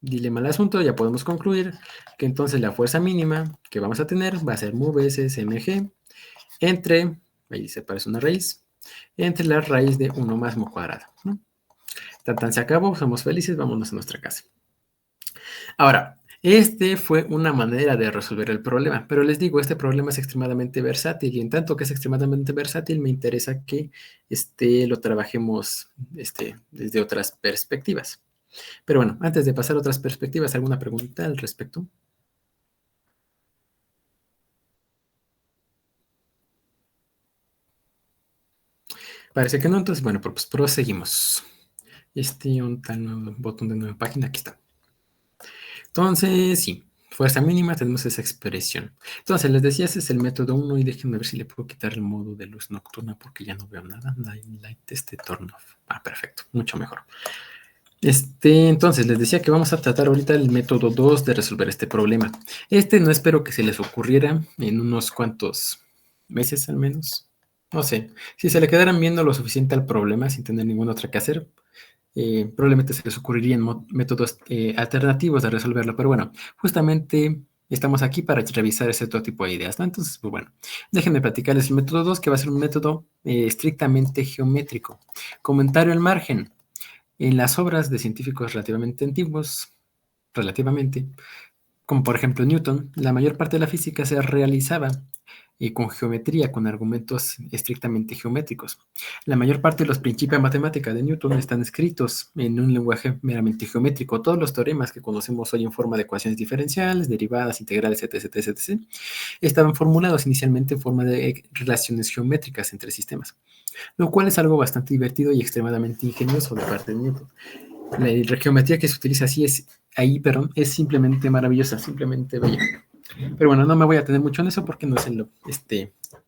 dilema al asunto, ya podemos concluir que entonces la fuerza mínima que vamos a tener va a ser mu veces mg entre, ahí se parece una raíz, entre la raíz de 1 más mu cuadrada, ¿no? Tan se acabó, somos felices, vámonos a nuestra casa. Ahora, fue una manera de resolver el problema, pero les digo, este problema es extremadamente versátil y en tanto que es extremadamente versátil, me interesa que lo trabajemos desde otras perspectivas. Pero bueno, antes de pasar a otras perspectivas, ¿alguna pregunta al respecto? Parece que no, entonces bueno, pues proseguimos. Un botón de nueva página, aquí está. Entonces, sí, fuerza mínima, tenemos esa expresión. Entonces, les decía, ese es el método 1 y déjenme ver si le puedo quitar el modo de luz nocturna porque ya no veo nada. Light, turn off. Ah, perfecto, mucho mejor. Entonces, les decía que vamos a tratar ahorita el método 2 de resolver este problema. No espero que se les ocurriera en unos cuantos meses al menos. No sé, si se le quedaran viendo lo suficiente al problema sin tener ninguna otra que hacer, probablemente se les ocurrirían métodos alternativos de resolverlo, pero bueno, justamente estamos aquí para revisar ese otro tipo de ideas, ¿no? Entonces, pues bueno, déjenme platicarles el método 2, que va a ser un método estrictamente geométrico. Comentario al margen. En las obras de científicos relativamente antiguos, como por ejemplo Newton, la mayor parte de la física se realizaba con geometría, con argumentos estrictamente geométricos. La mayor parte de los principios de matemática de Newton están escritos en un lenguaje meramente geométrico. Todos los teoremas que conocemos hoy en forma de ecuaciones diferenciales, derivadas, integrales, etc., estaban formulados inicialmente en forma de relaciones geométricas entre sistemas, lo cual es algo bastante divertido y extremadamente ingenioso de parte de Newton. La geometría que se utiliza es simplemente maravillosa, simplemente bella. Pero bueno, no me voy a tener mucho en eso porque no es el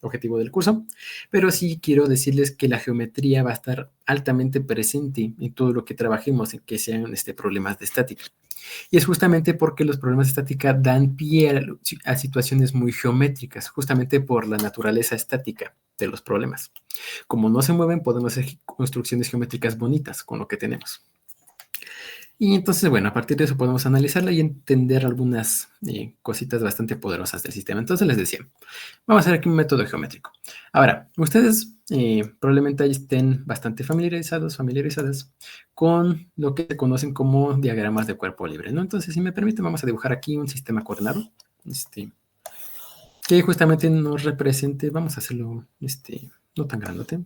objetivo del curso, pero sí quiero decirles que la geometría va a estar altamente presente en todo lo que trabajemos, en que sean problemas de estática. Y es justamente porque los problemas de estática dan pie a situaciones muy geométricas, justamente por la naturaleza estática de los problemas. Como no se mueven, podemos hacer construcciones geométricas bonitas con lo que tenemos. Y entonces, bueno, a partir de eso podemos analizarla y entender algunas cositas bastante poderosas del sistema. Entonces les decía, vamos a hacer aquí un método geométrico. Ahora, ustedes probablemente estén bastante familiarizadas con lo que se conocen como diagramas de cuerpo libre, ¿no? Entonces, si me permiten, vamos a dibujar aquí un sistema coordenado, que justamente nos represente, vamos a hacerlo, no tan grandote,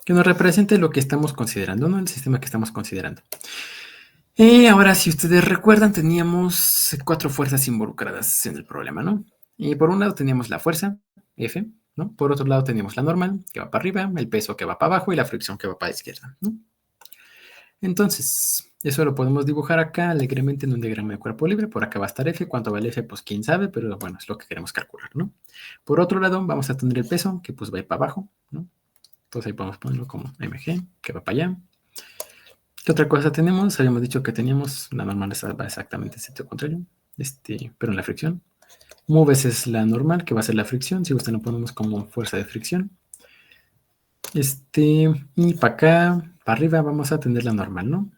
que nos represente lo que estamos considerando, ¿no? El sistema que estamos considerando. Ahora, si ustedes recuerdan, teníamos 4 fuerzas involucradas en el problema, ¿no? Y por un lado teníamos la fuerza, F, ¿no? Por otro lado teníamos la normal, que va para arriba, el peso que va para abajo y la fricción que va para la izquierda, ¿no? Entonces, eso lo podemos dibujar acá alegremente en un diagrama de cuerpo libre. Por acá va a estar F. ¿Cuánto vale F? Pues quién sabe, pero bueno, es lo que queremos calcular, ¿no? Por otro lado, vamos a tener el peso, que pues va a ir para abajo, ¿no? Entonces ahí podemos ponerlo como mg, que va para allá. ¿Qué otra cosa tenemos? Habíamos dicho que teníamos, la normal va exactamente en sentido contrario, pero en la fricción. Mu veces la normal, que va a ser la fricción, si gustan lo ponemos como fuerza de fricción. Y para acá, para arriba vamos a tener la normal, ¿no?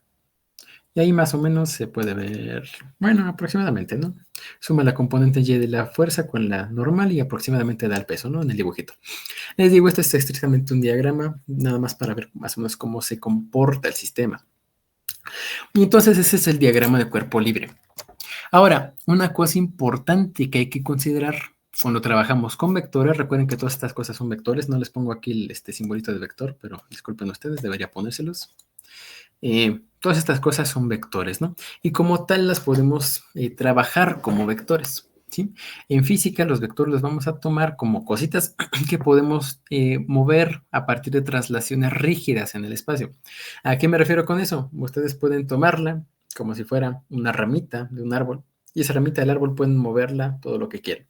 Y ahí más o menos se puede ver, bueno, aproximadamente, ¿no? Suma la componente Y de la fuerza con la normal y aproximadamente da el peso, ¿no? En el dibujito. Les digo, esto es estrictamente un diagrama, nada más para ver más o menos cómo se comporta el sistema. Y entonces ese es el diagrama de cuerpo libre. Ahora, una cosa importante que hay que considerar cuando trabajamos con vectores, recuerden que todas estas cosas son vectores, no les pongo aquí el simbolito de vector, pero disculpen ustedes, debería ponérselos. Todas estas cosas son vectores, ¿no? Y como tal las podemos trabajar como vectores, ¿sí? En física los vectores los vamos a tomar como cositas que podemos mover a partir de traslaciones rígidas en el espacio. ¿A qué me refiero con eso? Ustedes pueden tomarla como si fuera una ramita de un árbol y esa ramita del árbol pueden moverla todo lo que quieran.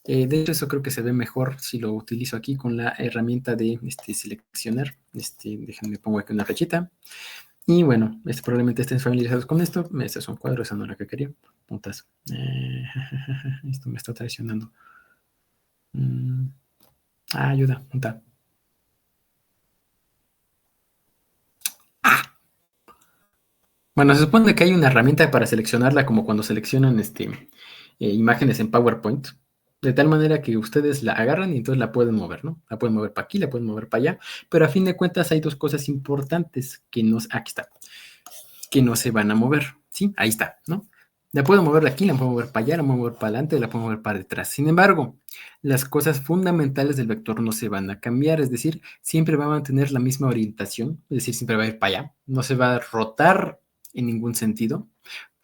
De hecho, eso creo que se ve mejor si lo utilizo aquí con la herramienta de seleccionar. Déjenme pongo aquí una flechita. Y bueno, probablemente estén familiarizados con esto. Este es un cuadro, esa no era la que quería. Puntas. Esto me está traicionando. Ayuda, punta. Bueno, se supone que hay una herramienta para seleccionarla como cuando seleccionan imágenes en PowerPoint. De tal manera que ustedes la agarran y entonces la pueden mover, ¿no? La pueden mover para aquí, la pueden mover para allá. Pero a fin de cuentas hay 2 cosas importantes aquí está, que no se van a mover, ¿sí? Ahí está, ¿no? La puedo mover de aquí, la puedo mover para allá, la puedo mover para adelante, la puedo mover para detrás. Sin embargo, las cosas fundamentales del vector no se van a cambiar, es decir, siempre va a mantener la misma orientación, es decir, siempre va a ir para allá, no se va a rotar en ningún sentido,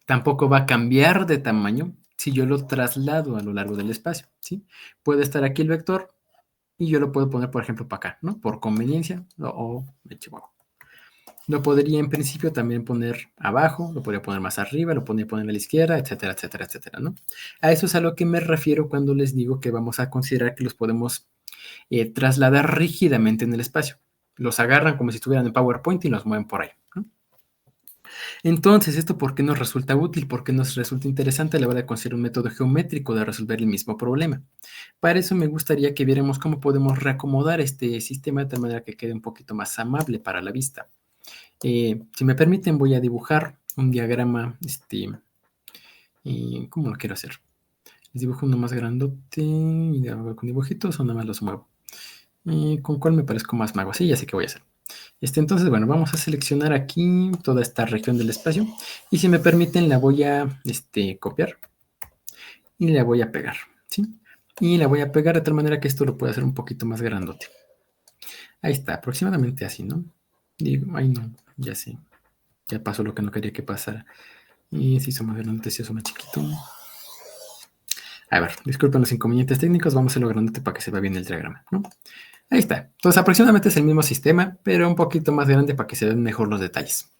tampoco va a cambiar de tamaño si yo lo traslado a lo largo del espacio, ¿sí? Puede estar aquí el vector y yo lo puedo poner, por ejemplo, para acá, ¿no? Por conveniencia lo podría en principio también poner abajo, lo podría poner más arriba, lo podría poner a la izquierda, etcétera, etcétera, etcétera, ¿no? A eso es a lo que me refiero cuando les digo que vamos a considerar que los podemos trasladar rígidamente en el espacio. Los agarran como si estuvieran en PowerPoint y los mueven por ahí, ¿no? Entonces, ¿esto por qué nos resulta útil? ¿Por qué nos resulta interesante a la hora de considerar un método geométrico de resolver el mismo problema? Para eso me gustaría que viéramos cómo podemos reacomodar este sistema de tal manera que quede un poquito más amable para la vista. Si me permiten, voy a dibujar un diagrama, ¿cómo lo quiero hacer? Les dibujo uno más grandote y con dibujitos o nada más los muevo. ¿Con cuál me parezco más mago? Sí, ya sé qué voy a hacer. Entonces, bueno, vamos a seleccionar aquí toda esta región del espacio y si me permiten la voy a copiar y la voy a pegar, ¿sí? y la voy a pegar de tal manera que esto lo pueda hacer un poquito más grandote. Ahí está, aproximadamente así, ¿no? Digo, ay no, ya sé, ya pasó lo que no quería que pasara. Y si somos grandote, si es más chiquito. A ver, disculpen los inconvenientes técnicos, vamos a hacerlo grandote para que se vea bien el diagrama, ¿no? Ahí está. Entonces, aproximadamente es el mismo sistema, pero un poquito más grande para que se vean mejor los detalles.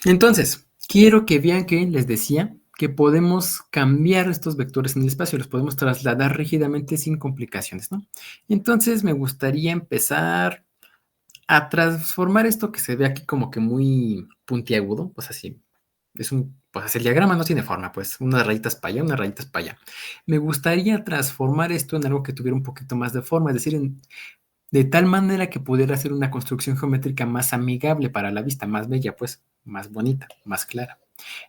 Entonces, quiero que vean que les decía que podemos cambiar estos vectores en el espacio, los podemos trasladar rígidamente sin complicaciones, ¿no? Entonces, me gustaría empezar a transformar esto que se ve aquí como que muy puntiagudo, pues así, pues así el diagrama no tiene forma, pues unas rayitas para allá, unas rayitas para allá. Me gustaría transformar esto en algo que tuviera un poquito más de forma, es decir, de tal manera que pudiera hacer una construcción geométrica más amigable para la vista, más bella, pues, más bonita, más clara.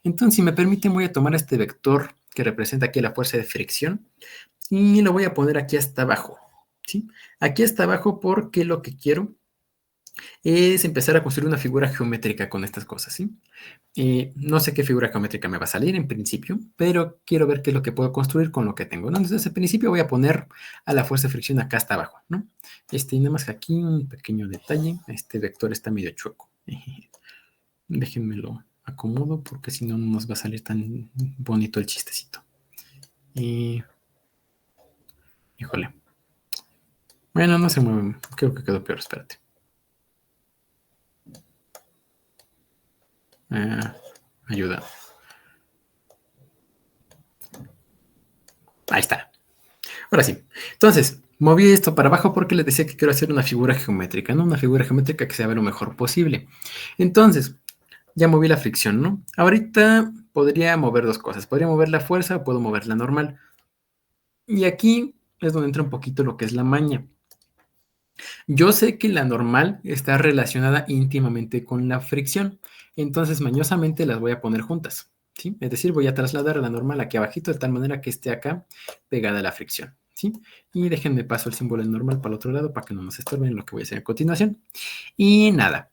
Entonces, si me permiten, voy a tomar este vector que representa aquí la fuerza de fricción y lo voy a poner aquí hasta abajo, ¿sí? Aquí hasta abajo porque lo que quiero es empezar a construir una figura geométrica con estas cosas, ¿sí? No sé qué figura geométrica me va a salir en principio, pero quiero ver qué es lo que puedo construir con lo que tengo, ¿no? Entonces, en principio voy a poner a la fuerza de fricción acá hasta abajo, ¿no? Y nada más que aquí un pequeño detalle, este vector está medio chueco. Déjenmelo acomodo porque si no, no nos va a salir tan bonito el chistecito. Híjole. Bueno, no se mueve, creo que quedó peor, espérate. Ayuda. Ahí está. Ahora sí. Entonces, moví esto para abajo porque les decía que quiero hacer una figura geométrica, ¿no? Una figura geométrica que se vea lo mejor posible. Entonces, ya moví la fricción, ¿no? Ahorita podría mover dos cosas. Podría mover la fuerza o puedo mover la normal. Y aquí es donde entra un poquito lo que es la maña. Yo sé que la normal está relacionada íntimamente con la fricción. Entonces, mañosamente las voy a poner juntas, ¿sí? Es decir, voy a trasladar la normal aquí abajito de tal manera que esté acá pegada a la fricción, ¿sí? Y déjenme paso el símbolo del normal para el otro lado para que no nos estorben lo que voy a hacer a continuación. Y nada,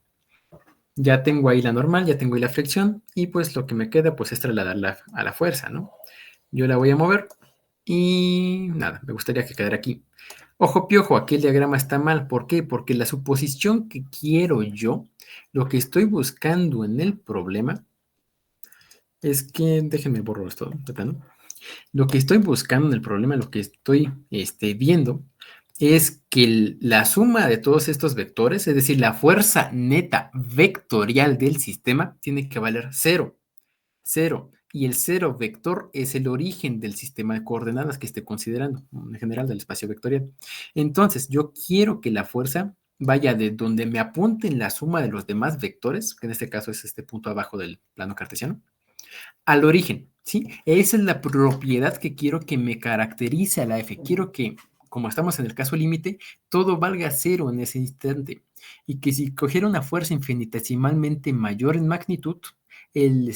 ya tengo ahí la normal, ya tengo ahí la fricción y pues lo que me queda pues es trasladarla a la fuerza, ¿no? Yo la voy a mover y nada, me gustaría que quedara aquí. Ojo piojo, aquí el diagrama está mal. ¿Por qué? Porque la suposición que quiero yo, lo que estoy buscando en el problema, es que, déjenme borrar esto de plano. Lo que estoy buscando en el problema, lo que estoy viendo, es que la suma de todos estos vectores, es decir, la fuerza neta vectorial del sistema, tiene que valer 0. 0. Y el 0 vector es el origen del sistema de coordenadas que esté considerando, en general del espacio vectorial. Entonces, yo quiero que la fuerza vaya de donde me apunten la suma de los demás vectores, que en este caso es este punto abajo del plano cartesiano, al origen, ¿sí? Esa es la propiedad que quiero que me caracterice a la F. Quiero que, como estamos en el caso límite, todo valga 0 en ese instante. Y que si cogiera una fuerza infinitesimalmente mayor en magnitud, el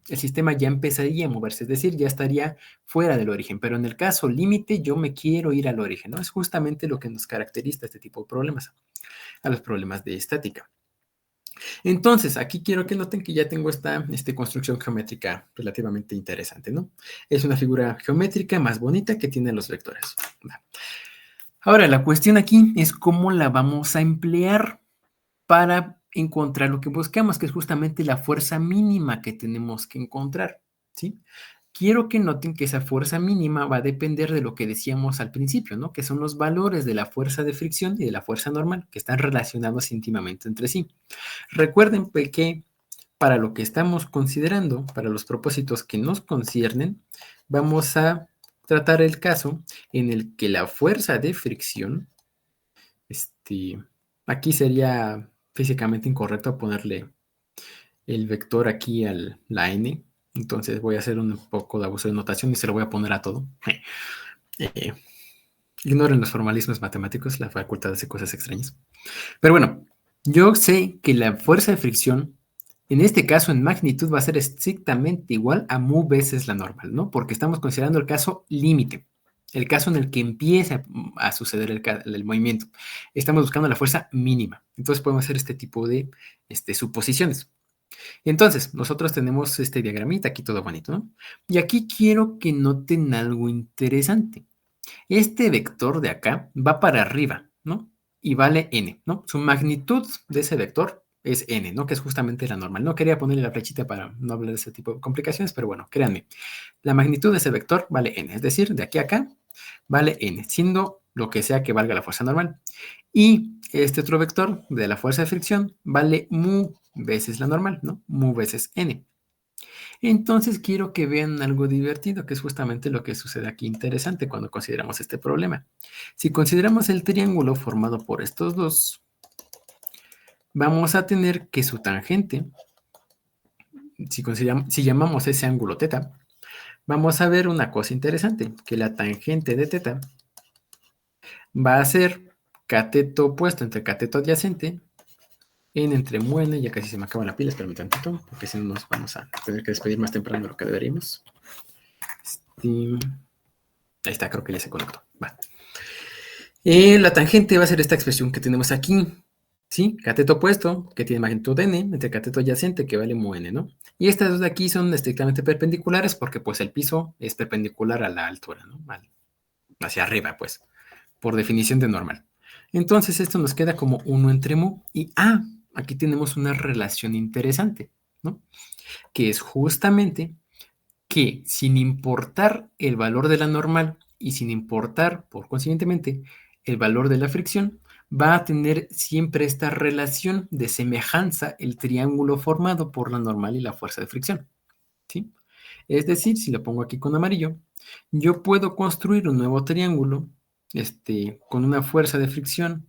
sistema ya empezaría a moverse, es decir, ya estaría fuera del origen. Pero en el caso límite, yo me quiero ir al origen, ¿no? Es justamente lo que nos caracteriza este tipo de problemas, a los problemas de estática. Entonces, aquí quiero que noten que ya tengo esta construcción geométrica relativamente interesante, ¿no? Es una figura geométrica más bonita que tiene los vectores. Ahora, la cuestión aquí es cómo la vamos a emplear para encontrar lo que buscamos, que es justamente la fuerza mínima que tenemos que encontrar, ¿sí? Quiero que noten que esa fuerza mínima va a depender de lo que decíamos al principio, ¿no? Que son los valores de la fuerza de fricción y de la fuerza normal, que están relacionados íntimamente entre sí. Recuerden que para lo que estamos considerando, para los propósitos que nos conciernen, vamos a tratar el caso en el que la fuerza de fricción, aquí sería físicamente incorrecto ponerle el vector aquí a la n, entonces voy a hacer un poco de abuso de notación y se lo voy a poner a todo. Ignoren los formalismos matemáticos, la facultad hace cosas extrañas. Pero bueno, yo sé que la fuerza de fricción, en este caso en magnitud, va a ser estrictamente igual a mu veces la normal, ¿no? Porque estamos considerando el caso límite, el caso en el que empieza a suceder el movimiento. Estamos buscando la fuerza mínima. Entonces podemos hacer este tipo de suposiciones. Entonces, nosotros tenemos este diagramita aquí todo bonito, ¿no? Y aquí quiero que noten algo interesante. Este vector de acá va para arriba, ¿no? Y vale n, ¿no? Su magnitud de ese vector es n, ¿no? Que es justamente la normal. No quería ponerle la flechita para no hablar de ese tipo de complicaciones, pero bueno, créanme. La magnitud de ese vector vale n, es decir, de aquí a acá vale n, siendo lo que sea que valga la fuerza normal. Y este otro vector de la fuerza de fricción vale mu veces la normal, ¿no? Mu veces n. Entonces quiero que vean algo divertido, que es justamente lo que sucede aquí interesante cuando consideramos este problema. Si consideramos el triángulo formado por estos dos, vamos a tener que su tangente, si llamamos ese ángulo θ, vamos a ver una cosa interesante, que la tangente de θ va a ser cateto opuesto entre cateto adyacente en entre mu n, ya casi se me acaba la pila, espérame tantito, porque si no nos vamos a tener que despedir más temprano de lo que deberíamos. Ahí está, creo que ya se conectó. Va. La tangente va a ser esta expresión que tenemos aquí, ¿sí? Cateto opuesto, que tiene magnitud n, entre cateto adyacente, que vale mu n, ¿no? Y estas dos de aquí son estrictamente perpendiculares porque pues el piso es perpendicular a la altura, ¿no? Hacia arriba, pues, por definición de normal. Entonces esto nos queda como 1 entre mu. Y aquí tenemos una relación interesante, ¿no? Que es justamente que sin importar el valor de la normal y sin importar, por consiguientemente, el valor de la fricción, va a tener siempre esta relación de semejanza el triángulo formado por la normal y la fuerza de fricción, ¿sí? Es decir, si lo pongo aquí con amarillo, yo puedo construir un nuevo triángulo con una fuerza de fricción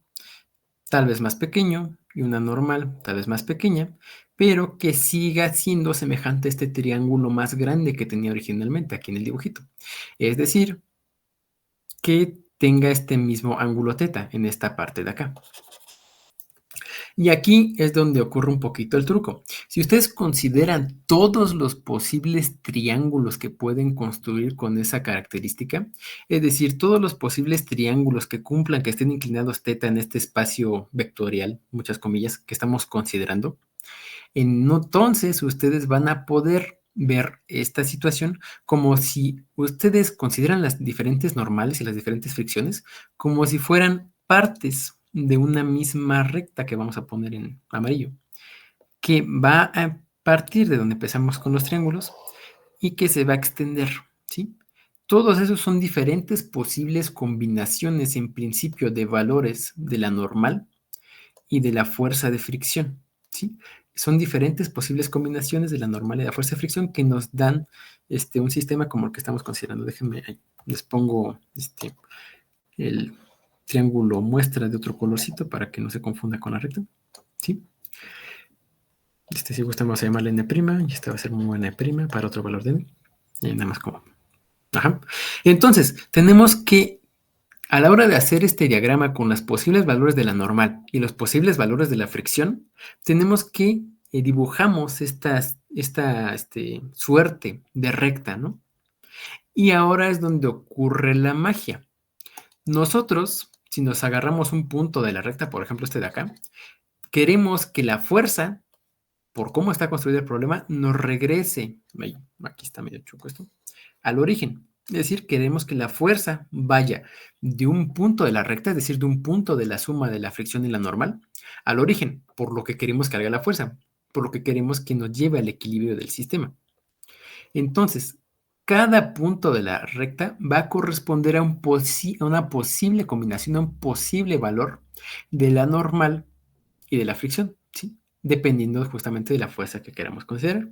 tal vez más pequeño y una normal tal vez más pequeña, pero que siga siendo semejante a este triángulo más grande que tenía originalmente aquí en el dibujito. Es decir, que tenga este mismo ángulo θ en esta parte de acá. Y aquí es donde ocurre un poquito el truco. Si ustedes consideran todos los posibles triángulos que pueden construir con esa característica, es decir, todos los posibles triángulos que cumplan, que estén inclinados θ en este espacio vectorial, muchas comillas, que estamos considerando, entonces ustedes van a poder ver esta situación como si ustedes consideran las diferentes normales y las diferentes fricciones como si fueran partes de una misma recta que vamos a poner en amarillo, que va a partir de donde empezamos con los triángulos y que se va a extender, ¿sí? Todos esos son diferentes posibles combinaciones en principio de valores de la normal y de la fuerza de fricción, ¿sí? Son diferentes posibles combinaciones de la normal y de la fuerza de fricción que nos dan un sistema como el que estamos considerando. Déjenme, ahí, les pongo el triángulo muestra de otro colorcito para que no se confunda con la recta, ¿sí? Si gusta vamos a llamarle n', y esta va a ser muy n' para otro valor de n. Y nada más como... Ajá. Entonces, tenemos que a la hora de hacer este diagrama con los posibles valores de la normal y los posibles valores de la fricción, tenemos que dibujamos esta suerte de recta, ¿no? Y ahora es donde ocurre la magia. Nosotros, si nos agarramos un punto de la recta, por ejemplo este de acá, queremos que la fuerza, por cómo está construido el problema, nos regrese, aquí está medio chuco esto, al origen. Es decir, queremos que la fuerza vaya de un punto de la recta, es decir, de un punto de la suma de la fricción y la normal, al origen, por lo que queremos que haga la fuerza, por lo que queremos que nos lleve al equilibrio del sistema. Entonces, cada punto de la recta va a corresponder a una posible combinación, a un posible valor de la normal y de la fricción, ¿sí? Dependiendo justamente de la fuerza que queramos considerar.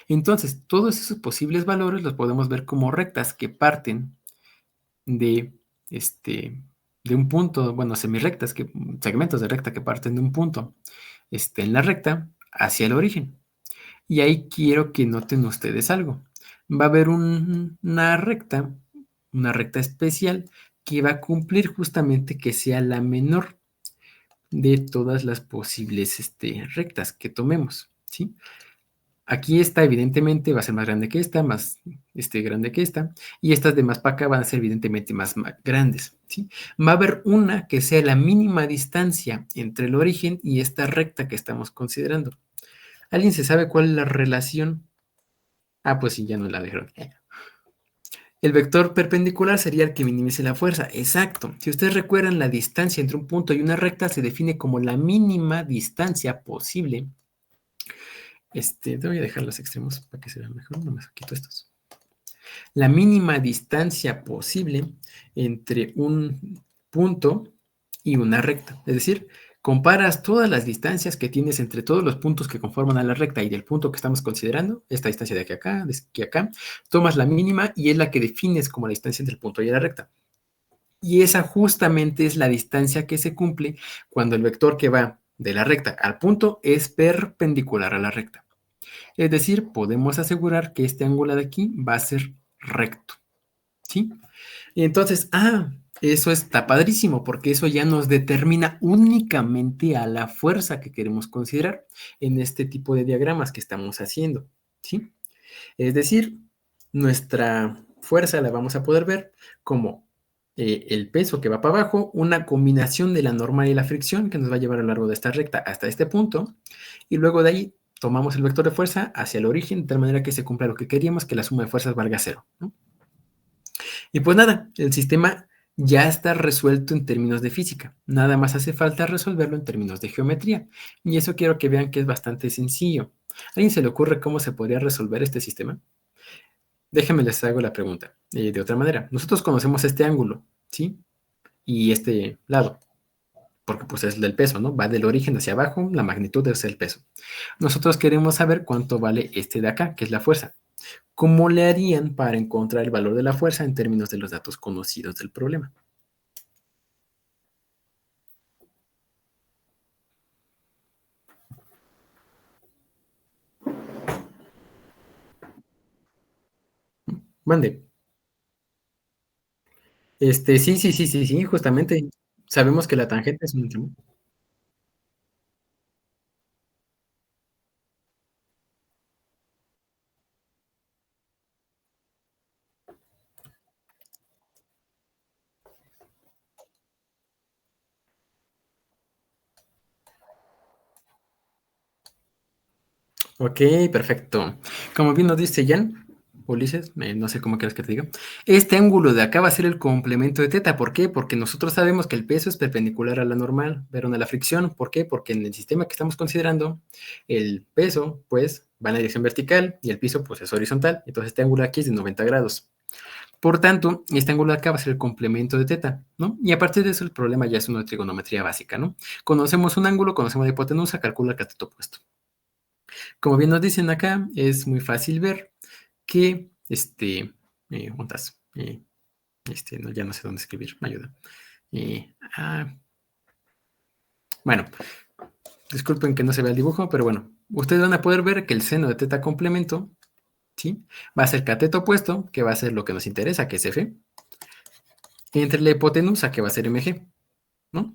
Entonces, todos esos posibles valores los podemos ver como rectas que parten de, de un punto, bueno, semirrectas, segmentos de recta que parten de un punto en la recta hacia el origen. Y ahí quiero que noten ustedes algo. Va a haber una recta especial que va a cumplir justamente que sea la menor de todas las posibles rectas que tomemos, ¿sí? Aquí esta evidentemente va a ser más grande que esta, más grande que esta, y estas de más para acá van a ser evidentemente más grandes, ¿sí? Va a haber una que sea la mínima distancia entre el origen y esta recta que estamos considerando. ¿Alguien se sabe cuál es la relación? Ah, pues sí, ya no la dejaron. El vector perpendicular sería el que minimice la fuerza. Exacto. Si ustedes recuerdan, la distancia entre un punto y una recta se define como la mínima distancia posible. Te voy a dejar los extremos para que se vean mejor. Nomás quito estos. La mínima distancia posible entre un punto y una recta. Es decir, comparas todas las distancias que tienes entre todos los puntos que conforman a la recta y del punto que estamos considerando, esta distancia de aquí a acá, de aquí a acá, tomas la mínima y es la que defines como la distancia entre el punto y la recta. Y esa justamente es la distancia que se cumple cuando el vector que va de la recta al punto es perpendicular a la recta. Es decir, podemos asegurar que este ángulo de aquí va a ser recto. ¿Sí? Y entonces, eso está padrísimo porque eso ya nos determina únicamente a la fuerza que queremos considerar en este tipo de diagramas que estamos haciendo. ¿Sí? Es decir, nuestra fuerza la vamos a poder ver como el peso que va para abajo, una combinación de la normal y la fricción que nos va a llevar a lo largo de esta recta hasta este punto, y luego de ahí tomamos el vector de fuerza hacia el origen, de tal manera que se cumpla lo que queríamos, que la suma de fuerzas valga 0, ¿no? Y pues nada, el sistema ya está resuelto en términos de física. Nada más hace falta resolverlo en términos de geometría. Y eso quiero que vean que es bastante sencillo. ¿A alguien se le ocurre cómo se podría resolver este sistema? Déjenme les hago la pregunta de otra manera. Nosotros conocemos este ángulo, ¿sí? Y este lado, porque pues es del peso, ¿no? Va del origen hacia abajo, la magnitud es el peso. Nosotros queremos saber cuánto vale este de acá, que es la fuerza. ¿Cómo le harían para encontrar el valor de la fuerza en términos de los datos conocidos del problema? Mande. Sí, justamente. Sabemos que la tangente es un... Ok, perfecto. Como bien nos dice Jan, Ulises, no sé cómo quieres que te diga, este ángulo de acá va a ser el complemento de teta. ¿Por qué? Porque nosotros sabemos que el peso es perpendicular a la normal, pero no a la fricción. ¿Por qué? Porque en el sistema que estamos considerando, el peso, pues, va en la dirección vertical y el piso, pues, es horizontal. Entonces, este ángulo aquí es de 90 grados. Por tanto, este ángulo de acá va a ser el complemento de teta, ¿no? Y a partir de eso, el problema ya es una trigonometría básica, ¿no? Conocemos un ángulo, conocemos la hipotenusa, calcula el cateto opuesto. Como bien nos dicen acá, es muy fácil ver que, juntas, no, ya no sé dónde escribir, me ayuda. Bueno, disculpen que no se vea el dibujo, pero bueno, ustedes van a poder ver que el seno de teta complemento, ¿sí? Va a ser cateto opuesto, que va a ser lo que nos interesa, que es F, entre la hipotenusa, que va a ser MG, ¿no?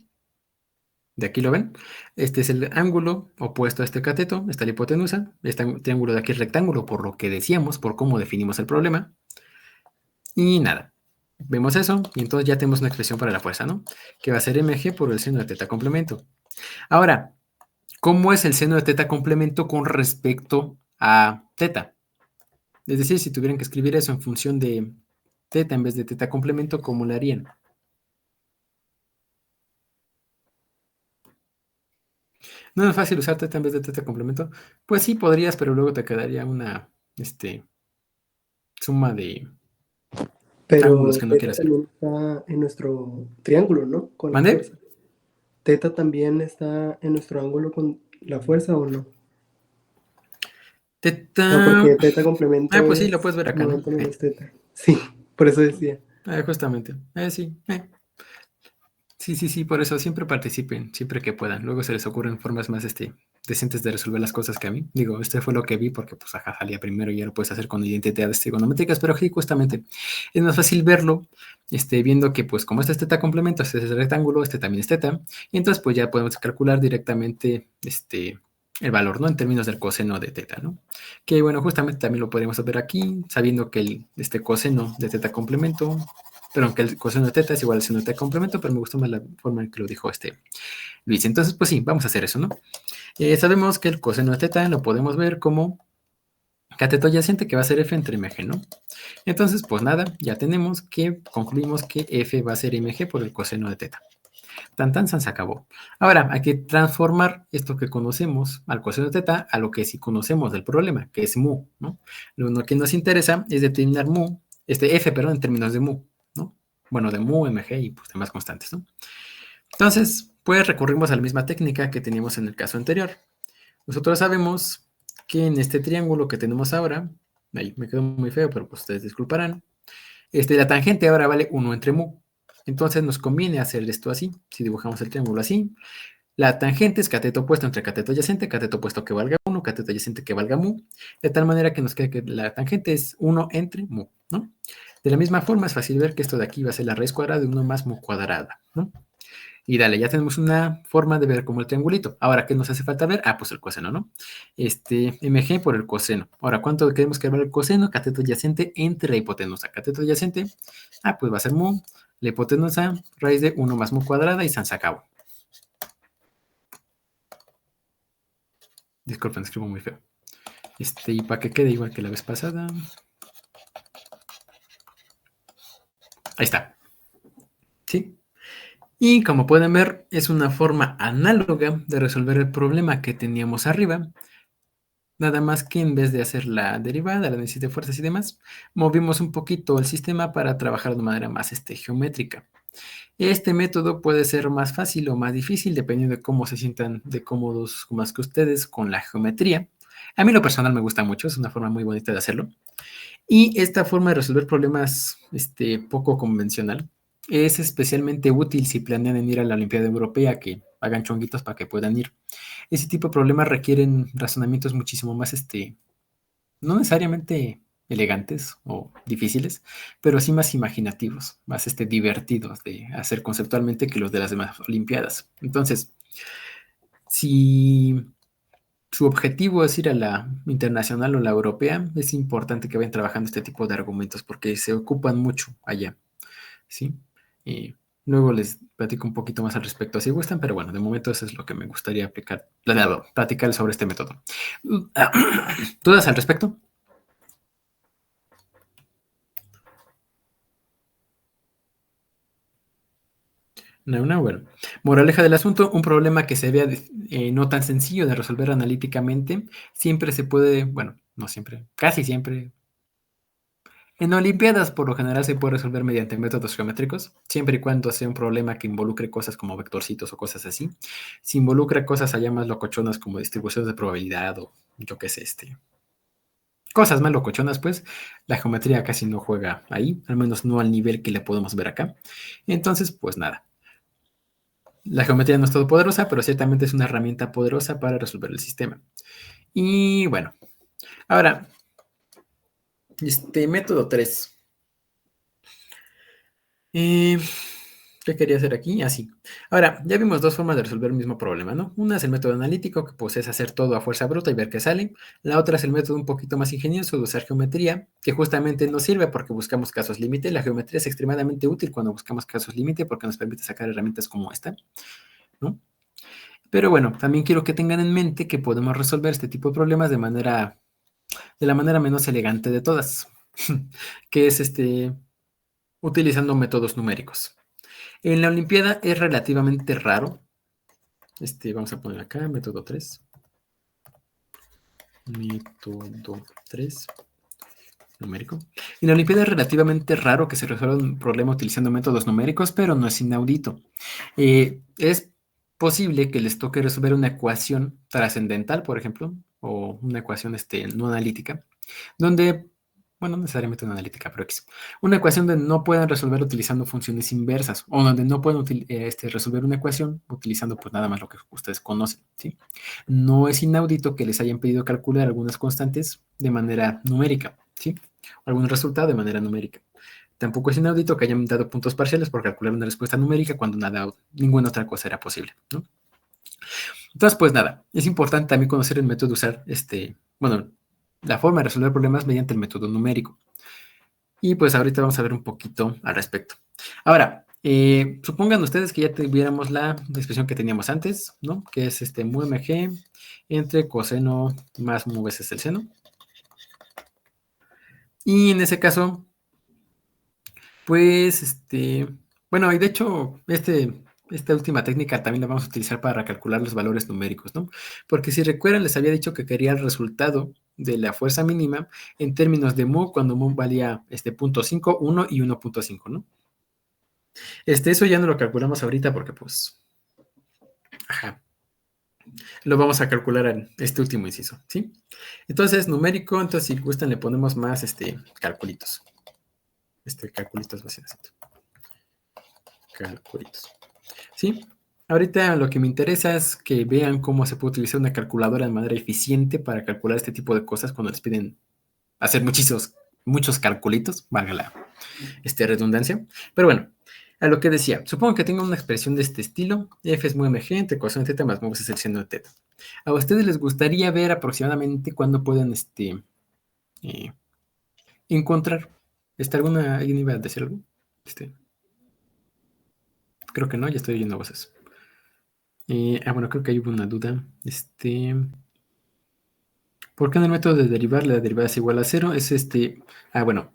De aquí lo ven. Este es el ángulo opuesto a este cateto, está la hipotenusa. Este triángulo de aquí es rectángulo, por lo que decíamos, por cómo definimos el problema. Y nada, vemos eso y entonces ya tenemos una expresión para la fuerza, ¿no? Que va a ser mg por el seno de teta complemento. Ahora, ¿cómo es el seno de teta complemento con respecto a teta? Es decir, si tuvieran que escribir eso en función de teta en vez de teta complemento, ¿cómo lo harían? ¿No es fácil usar teta en vez de teta complemento? Pues sí, podrías, pero luego te quedaría una suma de ángulos Pero que no teta quieras hacer. también está en nuestro triángulo, ¿no? Con la ¿Mande? fuerza. ¿Teta también está en nuestro ángulo con la fuerza o no? No, Teta... porque teta complemento pues sí, lo puedes es ver acá, ¿no? 90 menos teta. Sí, por eso decía. Justamente. Sí. Sí, por eso siempre participen, siempre que puedan. Luego se les ocurren formas más decentes de resolver las cosas que a mí. Digo, fue lo que vi porque pues ajá, salía primero y ya lo puedes hacer con identidades trigonométricas, pero sí, justamente es más fácil verlo, viendo que pues como este es teta complemento, este es el rectángulo, este también es teta, y entonces pues ya podemos calcular directamente el valor, ¿no? En términos del coseno de teta, ¿no? Que bueno, justamente también lo podríamos ver aquí, sabiendo que el coseno de teta complemento, pero aunque el coseno de teta es igual al seno de teta complemento, pero me gustó más la forma en que lo dijo Luis. Entonces, pues sí, vamos a hacer eso, ¿no? Sabemos que el coseno de teta lo podemos ver como cateto adyacente, que va a ser f entre mg, ¿no? Entonces, pues nada, ya tenemos que concluimos que f va a ser mg por el coseno de teta. Tan, se acabó. Ahora, hay que transformar esto que conocemos al coseno de teta a lo que sí conocemos del problema, que es mu, ¿no? Lo que nos interesa es determinar mu, f, perdón, en términos de mu, ¿no? Bueno, de mu, mg y pues demás constantes, ¿no? Entonces, pues recurrimos a la misma técnica que teníamos en el caso anterior. Nosotros sabemos que en este triángulo que tenemos ahora, ahí me quedó muy feo, pero pues ustedes disculparán, la tangente ahora vale 1 entre mu. Entonces nos conviene hacer esto así, si dibujamos el triángulo así. La tangente es cateto opuesto entre cateto opuesto que valga 1, cateto adyacente que valga mu, de tal manera que nos queda que la tangente es 1 entre mu, ¿no? De la misma forma es fácil ver que esto de aquí va a ser la raíz cuadrada de 1 más mu cuadrada, ¿no? Y dale, ya tenemos una forma de ver como el triangulito. Ahora, ¿qué nos hace falta ver? Ah, pues el coseno, ¿no? mg por el coseno. Ahora, ¿cuánto queremos que valga el coseno? Cateto adyacente entre la hipotenusa. Cateto adyacente, pues va a ser mu. La hipotenusa, raíz de 1 más mu cuadrada y se acabó. Disculpen, escribo muy feo. Y para que quede igual que la vez pasada. Ahí está. ¿Sí? Y como pueden ver, es una forma análoga de resolver el problema que teníamos arriba. Nada más que en vez de hacer la derivada, el análisis de fuerzas y demás, movimos un poquito el sistema para trabajar de manera más geométrica. Este método puede ser más fácil o más difícil dependiendo de cómo se sientan de cómodos más que ustedes con la geometría. A mí lo personal me gusta mucho, es una forma muy bonita de hacerlo. Y esta forma de resolver problemas poco convencional es especialmente útil si planean en ir a la Olimpiada Europea, que hagan chonguitos para que puedan ir. Ese tipo de problemas requieren razonamientos muchísimo más, no necesariamente elegantes o difíciles, pero sí más imaginativos, más divertidos de hacer conceptualmente que los de las demás Olimpiadas. Entonces, si su objetivo es ir a la internacional o la europea, es importante que vayan trabajando este tipo de argumentos porque se ocupan mucho allá, ¿sí? Y luego les platico un poquito más al respecto si gustan, pero bueno, de momento eso es lo que me gustaría platicar sobre este método. ¿Dudas al respecto? No, bueno. Moraleja del asunto, un problema que se vea no tan sencillo de resolver analíticamente, siempre se puede, bueno, no siempre, casi siempre. En Olimpiadas, por lo general, se puede resolver mediante métodos geométricos, siempre y cuando sea un problema que involucre cosas como vectorcitos o cosas así. Si involucra cosas allá más locochonas como distribuciones de probabilidad o yo qué sé, cosas más locochonas, pues la geometría casi no juega ahí, al menos no al nivel que le podemos ver acá. Entonces, pues nada. La geometría no es todopoderosa, pero ciertamente es una herramienta poderosa para resolver el sistema. Y bueno, ahora, método 3. ¿Qué quería hacer aquí? Así. Ahora, ya vimos dos formas de resolver el mismo problema, ¿no? Una es el método analítico, que pues es hacer todo a fuerza bruta y ver qué sale. La otra es el método un poquito más ingenioso de usar geometría, que justamente nos sirve porque buscamos casos límite. La geometría es extremadamente útil cuando buscamos casos límite porque nos permite sacar herramientas como esta, ¿no? Pero bueno, también quiero que tengan en mente que podemos resolver este tipo de problemas de la manera menos elegante de todas, que es utilizando métodos numéricos. En la Olimpiada es relativamente raro. Vamos a poner acá método 3. Método 3. Numérico. En la Olimpiada es relativamente raro que se resuelva un problema utilizando métodos numéricos, pero no es inaudito. Es posible que les toque resolver una ecuación trascendental, por ejemplo, o una ecuación no analítica, donde, bueno, no necesariamente una analítica, pero X, una ecuación donde no puedan resolver utilizando funciones inversas, o donde no puedan resolver una ecuación utilizando pues nada más lo que ustedes conocen, ¿sí? No es inaudito que les hayan pedido calcular algunas constantes de manera numérica, ¿sí? Algún resultado de manera numérica. Tampoco es inaudito que hayan dado puntos parciales por calcular una respuesta numérica cuando ninguna otra cosa era posible, ¿no? Entonces, pues nada, es importante también conocer el método de usar la forma de resolver problemas mediante el método numérico. Y pues ahorita vamos a ver un poquito al respecto. Ahora, Supongan ustedes que ya tuviéramos la expresión que teníamos antes, ¿no? Que es mu mg entre coseno más mu veces el seno. Y en ese caso, pues, bueno, y de hecho, esta última técnica también la vamos a utilizar para calcular los valores numéricos, ¿no? Porque si recuerdan, les había dicho que quería el resultado de la fuerza mínima en términos de mu, cuando mu valía 0.5, 1 y 1.5, ¿no? Eso ya no lo calculamos ahorita porque, pues, ajá, lo vamos a calcular en este último inciso, ¿sí? Entonces, numérico, entonces si gustan le ponemos más, calculitos. Calculitos va a ser así. Calculitos. ¿Sí? Ahorita lo que me interesa es que vean cómo se puede utilizar una calculadora de manera eficiente para calcular este tipo de cosas cuando les piden hacer muchos calculitos, valga la redundancia. Pero bueno, a lo que decía, supongo que tengo una expresión de este estilo, f es mu mg entre coseno de θ más mu veces el seno de θ. ¿A ustedes les gustaría ver aproximadamente cuándo pueden encontrar? ¿Alguien iba a decir algo? Creo que no, ya estoy oyendo voces. Bueno, creo que hay una duda. ¿Por qué en el método de derivar la derivada es igual a 0? Es bueno.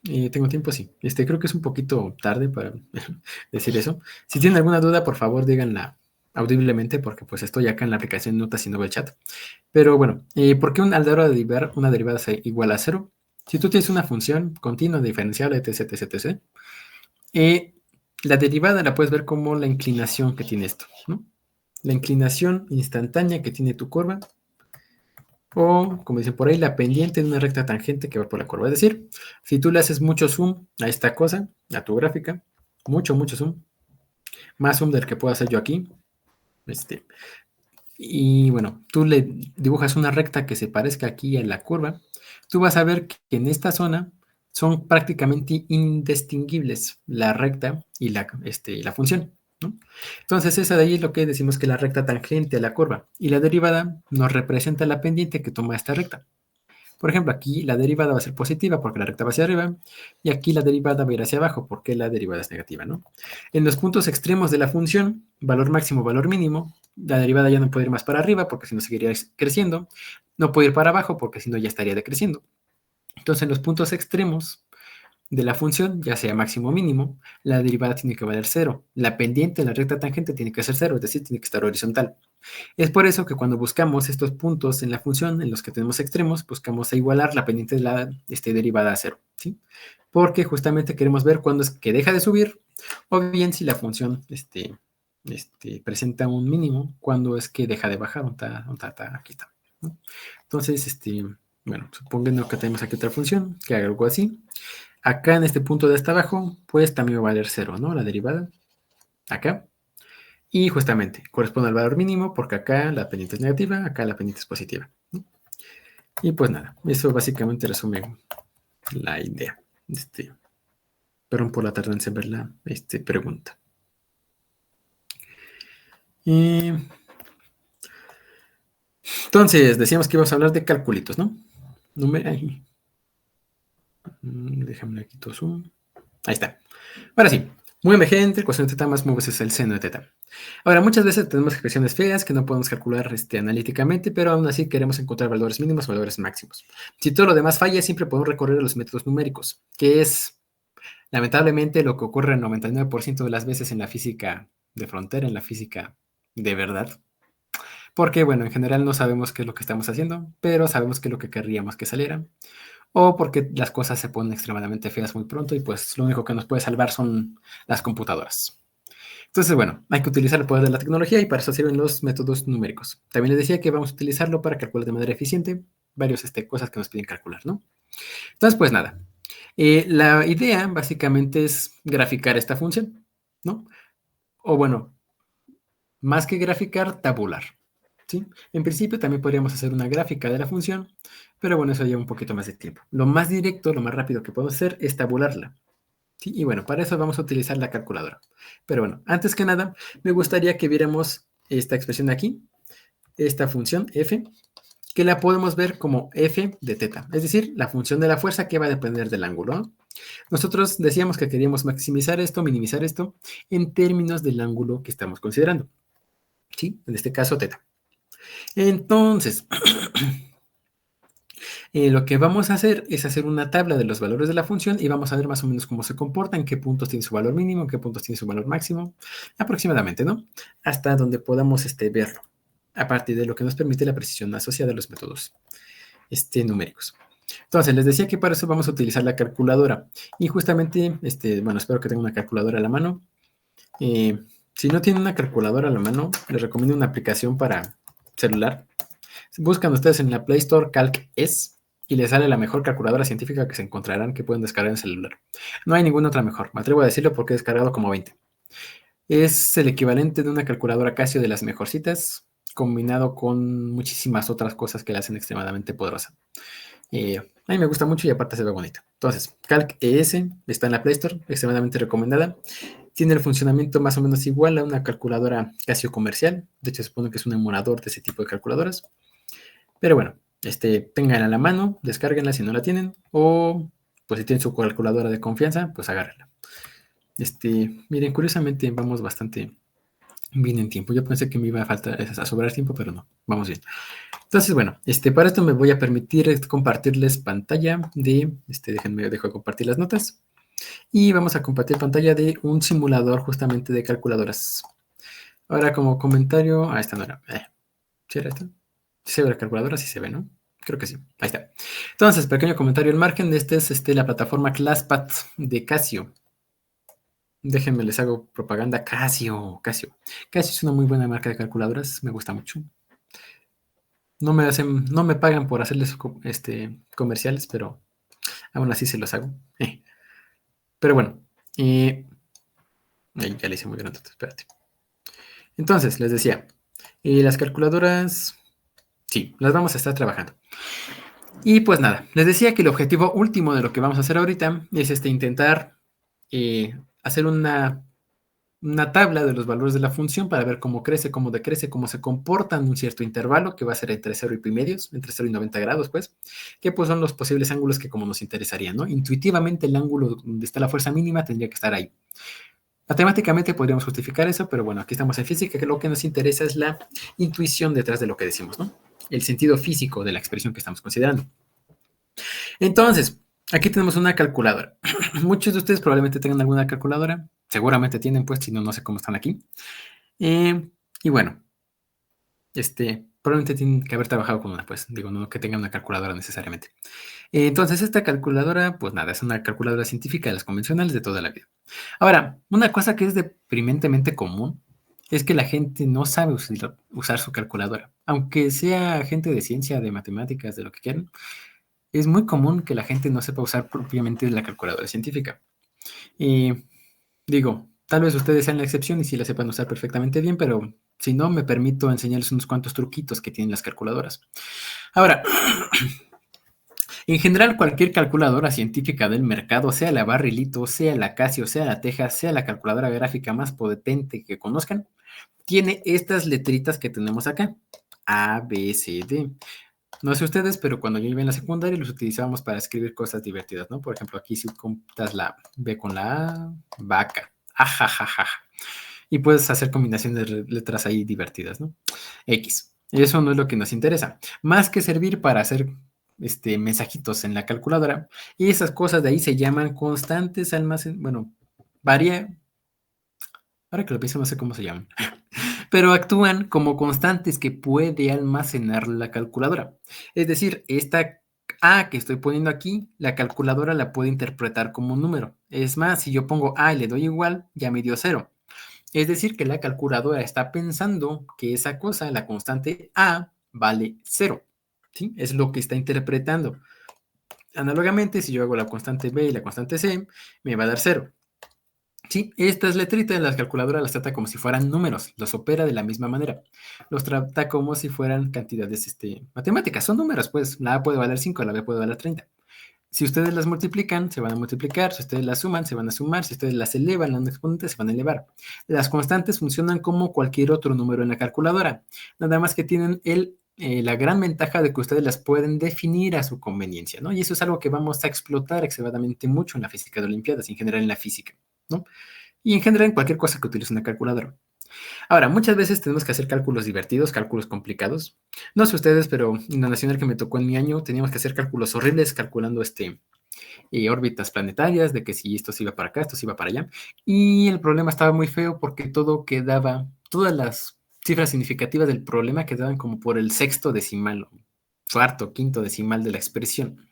¿Tengo tiempo? Sí. Creo que es un poquito tarde para decir eso. Si tienen alguna duda, por favor, díganla audiblemente, porque pues estoy acá en la aplicación Notas y no veo el chat. Pero bueno, ¿por qué a la hora de derivar una derivada es igual a 0? Si tú tienes una función continua, diferenciable, etc., etc., etc., la derivada la puedes ver como la inclinación que tiene esto, ¿no? La inclinación instantánea que tiene tu curva, o, como dicen por ahí, la pendiente de una recta tangente que va por la curva. Es decir, si tú le haces mucho zoom a esta cosa, a tu gráfica, mucho zoom, más zoom del que puedo hacer yo aquí, y bueno, tú le dibujas una recta que se parezca aquí a la curva, tú vas a ver que en esta zona son prácticamente indistinguibles la recta y la función, ¿no? Entonces, esa de ahí es lo que decimos que la recta tangente a la curva, y la derivada nos representa la pendiente que toma esta recta. Por ejemplo, aquí la derivada va a ser positiva porque la recta va hacia arriba, y aquí la derivada va a ir hacia abajo porque la derivada es negativa, ¿no? En los puntos extremos de la función, valor máximo, valor mínimo, la derivada ya no puede ir más para arriba porque si no seguiría creciendo, no puede ir para abajo porque si no ya estaría decreciendo. Entonces, en los puntos extremos de la función, ya sea máximo o mínimo, la derivada tiene que valer 0. La pendiente en la recta tangente tiene que ser 0, es decir, tiene que estar horizontal. Es por eso que cuando buscamos estos puntos en la función en los que tenemos extremos, buscamos a igualar la pendiente de la derivada a 0, ¿sí? Porque justamente queremos ver cuándo es que deja de subir, o bien si la función presenta un mínimo, cuándo es que deja de bajar, aquí está, ¿no? Entonces, bueno, supongamos que tenemos aquí otra función que haga algo así. Acá en este punto de hasta abajo, pues también va a valer 0, ¿no? La derivada, acá. Y justamente corresponde al valor mínimo porque acá la pendiente es negativa, acá la pendiente es positiva, ¿no? Y pues nada, eso básicamente resume la idea. Perdón por la tardanza en ver la pregunta. Entonces, decíamos que íbamos a hablar de calculitos, ¿no? Déjame le quito zoom. Ahí está. Ahora sí, mu mg entre coseno de θ más mu veces el seno de θ. Ahora, muchas veces tenemos expresiones feas que no podemos calcular analíticamente, pero aún así queremos encontrar valores mínimos o valores máximos. Si todo lo demás falla, siempre podemos recurrir a los métodos numéricos, que es, lamentablemente, lo que ocurre el 99% de las veces en la física de frontera, en la física de verdad. Porque, bueno, en general no sabemos qué es lo que estamos haciendo, pero sabemos qué es lo que querríamos que saliera. O porque las cosas se ponen extremadamente feas muy pronto y pues lo único que nos puede salvar son las computadoras. Entonces, bueno, hay que utilizar el poder de la tecnología y para eso sirven los métodos numéricos. También les decía que vamos a utilizarlo para calcular de manera eficiente varias cosas que nos piden calcular, ¿no? Entonces, pues nada. La idea básicamente es graficar esta función, ¿no? O bueno, más que graficar, tabular, ¿sí? En principio también podríamos hacer una gráfica de la función, pero bueno, eso lleva un poquito más de tiempo. Lo más directo, lo más rápido que podemos hacer es tabularla. ¿Sí? Y bueno, para eso vamos a utilizar la calculadora. Pero bueno, antes que nada, me gustaría que viéramos esta expresión de aquí, esta función f, que la podemos ver como f de teta, es decir, la función de la fuerza que va a depender del ángulo, ¿no? Nosotros decíamos que queríamos maximizar esto, minimizar esto, en términos del ángulo que estamos considerando, ¿sí? En este caso, teta. Entonces, lo que vamos a hacer es hacer una tabla de los valores de la función y vamos a ver más o menos cómo se comporta, en qué puntos tiene su valor mínimo, en qué puntos tiene su valor máximo, aproximadamente, ¿no? Hasta donde podamos verlo, a partir de lo que nos permite la precisión asociada a los métodos numéricos. Entonces, les decía que para eso vamos a utilizar la calculadora. Y justamente, bueno, espero que tengan una calculadora a la mano. Si no tienen una calculadora a la mano, les recomiendo una aplicación para celular. Buscan ustedes en la Play Store CalcS y les sale la mejor calculadora científica que se encontrarán que pueden descargar en celular. No hay ninguna otra mejor, me atrevo a decirlo porque he descargado como 20. Es el equivalente de una calculadora Casio de las mejorcitas, combinado con muchísimas otras cosas que la hacen extremadamente poderosa. A mí me gusta mucho y aparte se ve bonito. Entonces, CalcES está en la Play Store, extremadamente recomendada. Tiene el funcionamiento más o menos igual a una calculadora Casio comercial. De hecho, se supone que es un emulador de ese tipo de calculadoras. Pero bueno, ténganla a la mano, descárguenla si no la tienen. O, pues si tienen su calculadora de confianza, pues agárrenla. Miren, curiosamente vamos bastante bien en tiempo. Yo pensé que me iba a sobrar tiempo, pero no, vamos bien. Entonces, bueno, para esto me voy a permitir compartirles pantalla déjenme, dejo de compartir las notas. Y vamos a compartir pantalla de un simulador justamente de calculadoras. Ahora como comentario, esta no era. ¿Sí era esta? ¿Sí se ve la calculadora? Sí se ve, ¿no? Creo que sí. Ahí está. Entonces, pequeño comentario al margen de es la plataforma ClassPad de Casio. Déjenme, les hago propaganda. Casio. Casio es una muy buena marca de calculadoras. Me gusta mucho. No me pagan por hacerles comerciales, pero aún así se los hago. Pero bueno. Ya le hice muy grande, espérate. Entonces, les decía, las calculadoras, sí, las vamos a estar trabajando. Y pues nada, les decía que el objetivo último de lo que vamos a hacer ahorita es intentar hacer una tabla de los valores de la función para ver cómo crece, cómo decrece, cómo se comporta en un cierto intervalo, que va a ser entre 0 y pi medios, entre 0 y 90 grados, pues, que pues son los posibles ángulos que como nos interesarían, ¿no? Intuitivamente el ángulo donde está la fuerza mínima tendría que estar ahí. Matemáticamente podríamos justificar eso, pero bueno, aquí estamos en física, que lo que nos interesa es la intuición detrás de lo que decimos, ¿no? El sentido físico de la expresión que estamos considerando. Entonces, aquí tenemos una calculadora. Muchos de ustedes probablemente tengan alguna calculadora. Seguramente tienen, pues, si no, no sé cómo están aquí. Y bueno, probablemente tienen que haber trabajado con una, pues, digo, no que tengan una calculadora necesariamente. Entonces, esta calculadora, pues nada, es una calculadora científica de las convencionales de toda la vida. Ahora, una cosa que es deprimentemente común es que la gente no sabe usar su calculadora. Aunque sea gente de ciencia, de matemáticas, de lo que quieran, es muy común que la gente no sepa usar propiamente la calculadora científica. Digo, tal vez ustedes sean la excepción y sí la sepan usar perfectamente bien, pero si no, me permito enseñarles unos cuantos truquitos que tienen las calculadoras. Ahora, en general, cualquier calculadora científica del mercado, sea la Barrilito, sea la Casio, sea la Texas, sea la calculadora gráfica más potente que conozcan, tiene estas letritas que tenemos acá, A, B, C, D. No sé ustedes, pero cuando yo iba en la secundaria los utilizábamos para escribir cosas divertidas, ¿no? Por ejemplo, aquí si juntas la B con la A, vaca, ajajaja. Y puedes hacer combinaciones de letras ahí divertidas, ¿no? X. Eso no es lo que nos interesa. Más que servir para hacer mensajitos en la calculadora, y esas cosas de ahí se llaman constantes almacenadas. Bueno, varía. Ahora que lo pienso, no sé cómo se llaman. Pero actúan como constantes que puede almacenar la calculadora. Es decir, esta A que estoy poniendo aquí, la calculadora la puede interpretar como un número. Es más, si yo pongo A y le doy igual, ya me dio 0. Es decir, que la calculadora está pensando que esa cosa, la constante A, vale 0. ¿Sí? Es lo que está interpretando. Análogamente, si yo hago la constante B y la constante C, me va a dar 0. Sí, estas letritas las calculadoras las trata como si fueran números, los opera de la misma manera. Los trata como si fueran cantidades matemáticas, son números, pues la A puede valer 5, la B puede valer 30. Si ustedes las multiplican, se van a multiplicar, si ustedes las suman, se van a sumar, si ustedes las elevan a un exponente, se van a elevar. Las constantes funcionan como cualquier otro número en la calculadora, nada más que tienen el la gran ventaja de que ustedes las pueden definir a su conveniencia, ¿no? Y eso es algo que vamos a explotar extremadamente mucho en la física de Olimpiadas, en general en la física, ¿no? Y en general en cualquier cosa que utilice una calculadora. Ahora, muchas veces tenemos que hacer cálculos divertidos, cálculos complicados. No sé ustedes, pero en la nacional que me tocó en mi año, teníamos que hacer cálculos horribles calculando órbitas planetarias, de que si esto se iba para acá, esto se iba para allá. Y el problema estaba muy feo porque todo quedaba, todas las cifras significativas del problema quedaban como por el sexto decimal, o cuarto, quinto decimal de la expresión.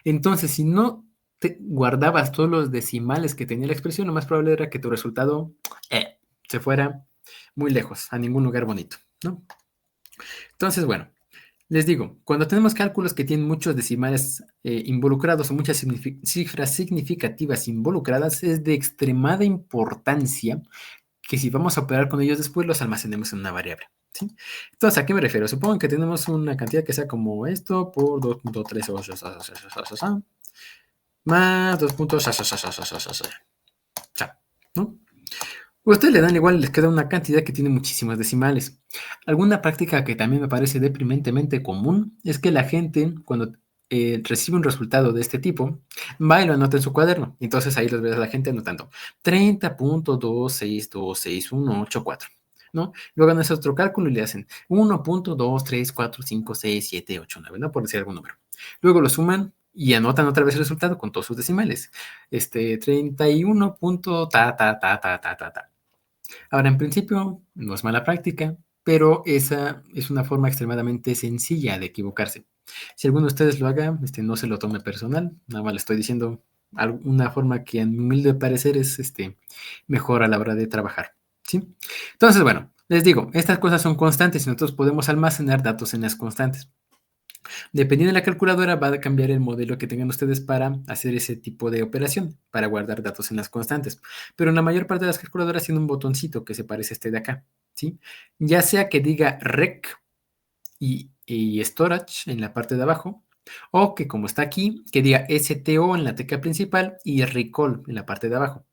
Entonces, si no te guardabas todos los decimales que tenía la expresión, lo más probable era que tu resultado se fuera muy lejos, a ningún lugar bonito, ¿no? Entonces, bueno, les digo, cuando tenemos cálculos que tienen muchos decimales involucrados o muchas cifras significativas involucradas, es de extremada importancia que si vamos a operar con ellos después, los almacenemos en una variable, ¿sí? Entonces, ¿a qué me refiero? Supongo que tenemos una cantidad que sea como esto por 2.3 más 2 puntos, ¿no? Ustedes le dan igual, les queda una cantidad que tiene muchísimos decimales. Alguna práctica que también me parece deprimentemente común es que la gente, cuando recibe un resultado de este tipo, va y lo anota en su cuaderno. Entonces ahí los ves a la gente anotando 30.2626184, ¿no? Luego hacen otro cálculo y le hacen 1.2345678, ¿no? Por decir algún número. Luego lo suman y anotan otra vez el resultado con todos sus decimales. 31 ta. Ahora, en principio, no es mala práctica, pero esa es una forma extremadamente sencilla de equivocarse. Si alguno de ustedes lo haga, no se lo tome personal, nada más le estoy diciendo una forma que a mi humilde parecer es mejor a la hora de trabajar, ¿sí? Entonces, bueno, les digo, estas cosas son constantes y nosotros podemos almacenar datos en las constantes. Dependiendo de la calculadora, va a cambiar el modelo que tengan ustedes para hacer ese tipo de operación, para guardar datos en las constantes. Pero en la mayor parte de las calculadoras tiene un botoncito que se parece a este de acá, ¿sí? Ya sea que diga rec y storage en la parte de abajo, o que como está aquí, que diga STO en la tecla principal y recall en la parte de abajo.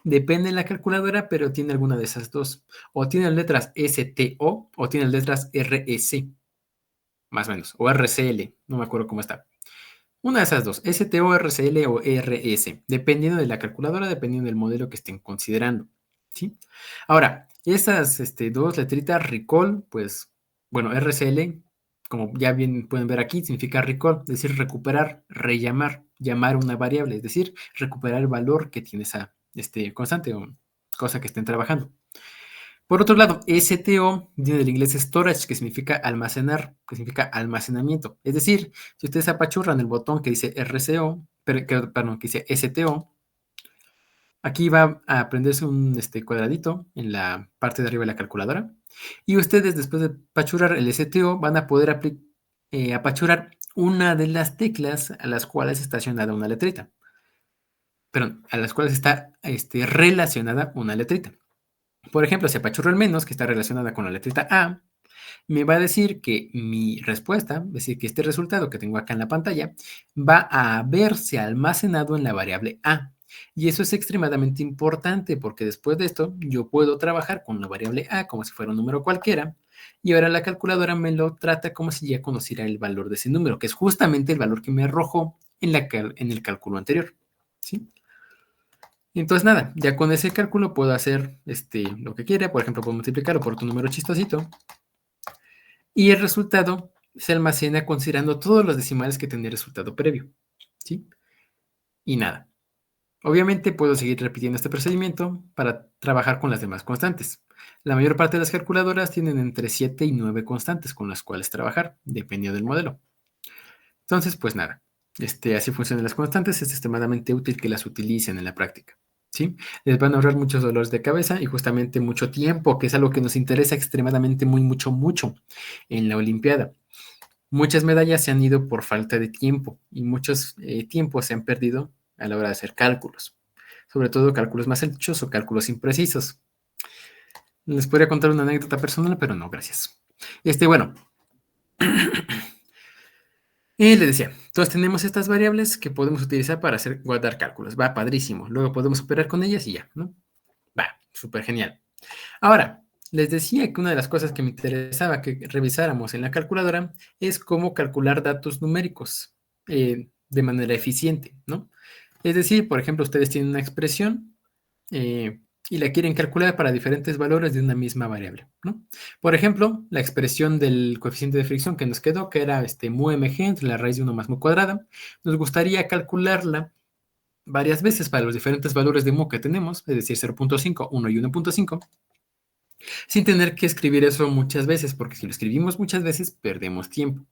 Depende de la calculadora, pero tiene alguna de esas dos. O tiene letras STO o tiene letras RS, más o menos, o RCL, no me acuerdo cómo está. Una de esas dos, STO, RCL o RS, dependiendo de la calculadora, dependiendo del modelo que estén considerando, ¿sí? Ahora, estas dos letritas, recall, pues, bueno, RCL, como ya bien pueden ver aquí, significa recall, es decir, recuperar, rellamar, llamar una variable, es decir, recuperar el valor que tiene esa constante o cosa que estén trabajando. Por otro lado, STO viene del inglés storage, que significa almacenar, que significa almacenamiento. Es decir, si ustedes apachurran el botón que dice RCO, perdón, que dice STO, aquí va a prenderse un cuadradito en la parte de arriba de la calculadora. Y ustedes, después de apachurar el STO, van a poder apachurar una de las teclas a las cuales está estacionada una letrita. Perdón, a las cuales está relacionada una letrita. Por ejemplo, si apachurro el menos, que está relacionada con la letrita A, me va a decir que mi respuesta, es decir, que este resultado que tengo acá en la pantalla, va a verse almacenado en la variable A. Y eso es extremadamente importante porque después de esto yo puedo trabajar con la variable A como si fuera un número cualquiera y ahora la calculadora me lo trata como si ya conociera el valor de ese número, que es justamente el valor que me arrojó en el cálculo anterior, ¿sí? Entonces, nada, ya con ese cálculo puedo hacer lo que quiera. Por ejemplo, puedo multiplicarlo por otro número chistosito. Y el resultado se almacena considerando todos los decimales que tenía el resultado previo, ¿sí? Y nada. Obviamente puedo seguir repitiendo este procedimiento para trabajar con las demás constantes. La mayor parte de las calculadoras tienen entre 7 y 9 constantes con las cuales trabajar, dependiendo del modelo. Entonces, pues nada. Así funcionan las constantes. Es extremadamente útil que las utilicen en la práctica, ¿sí? Les van a ahorrar muchos dolores de cabeza y justamente mucho tiempo, que es algo que nos interesa extremadamente mucho en la Olimpiada. Muchas medallas se han ido por falta de tiempo y muchos tiempos se han perdido a la hora de hacer cálculos, sobre todo cálculos más hechos o cálculos imprecisos. Les podría contar una anécdota personal, pero no, gracias. Bueno, les decía, todos tenemos estas variables que podemos utilizar para guardar cálculos. Va, padrísimo. Luego podemos operar con ellas y ya, ¿no? Va, súper genial. Ahora, les decía que una de las cosas que me interesaba que revisáramos en la calculadora es cómo calcular datos numéricos de manera eficiente, ¿no? Es decir, por ejemplo, ustedes tienen una expresión y la quieren calcular para diferentes valores de una misma variable, ¿no? Por ejemplo, la expresión del coeficiente de fricción que nos quedó, que era mu mg entre la raíz de 1 más mu cuadrada, nos gustaría calcularla varias veces para los diferentes valores de mu que tenemos, es decir, 0.5, 1 y 1.5, sin tener que escribir eso muchas veces, porque si lo escribimos muchas veces, perdemos tiempo.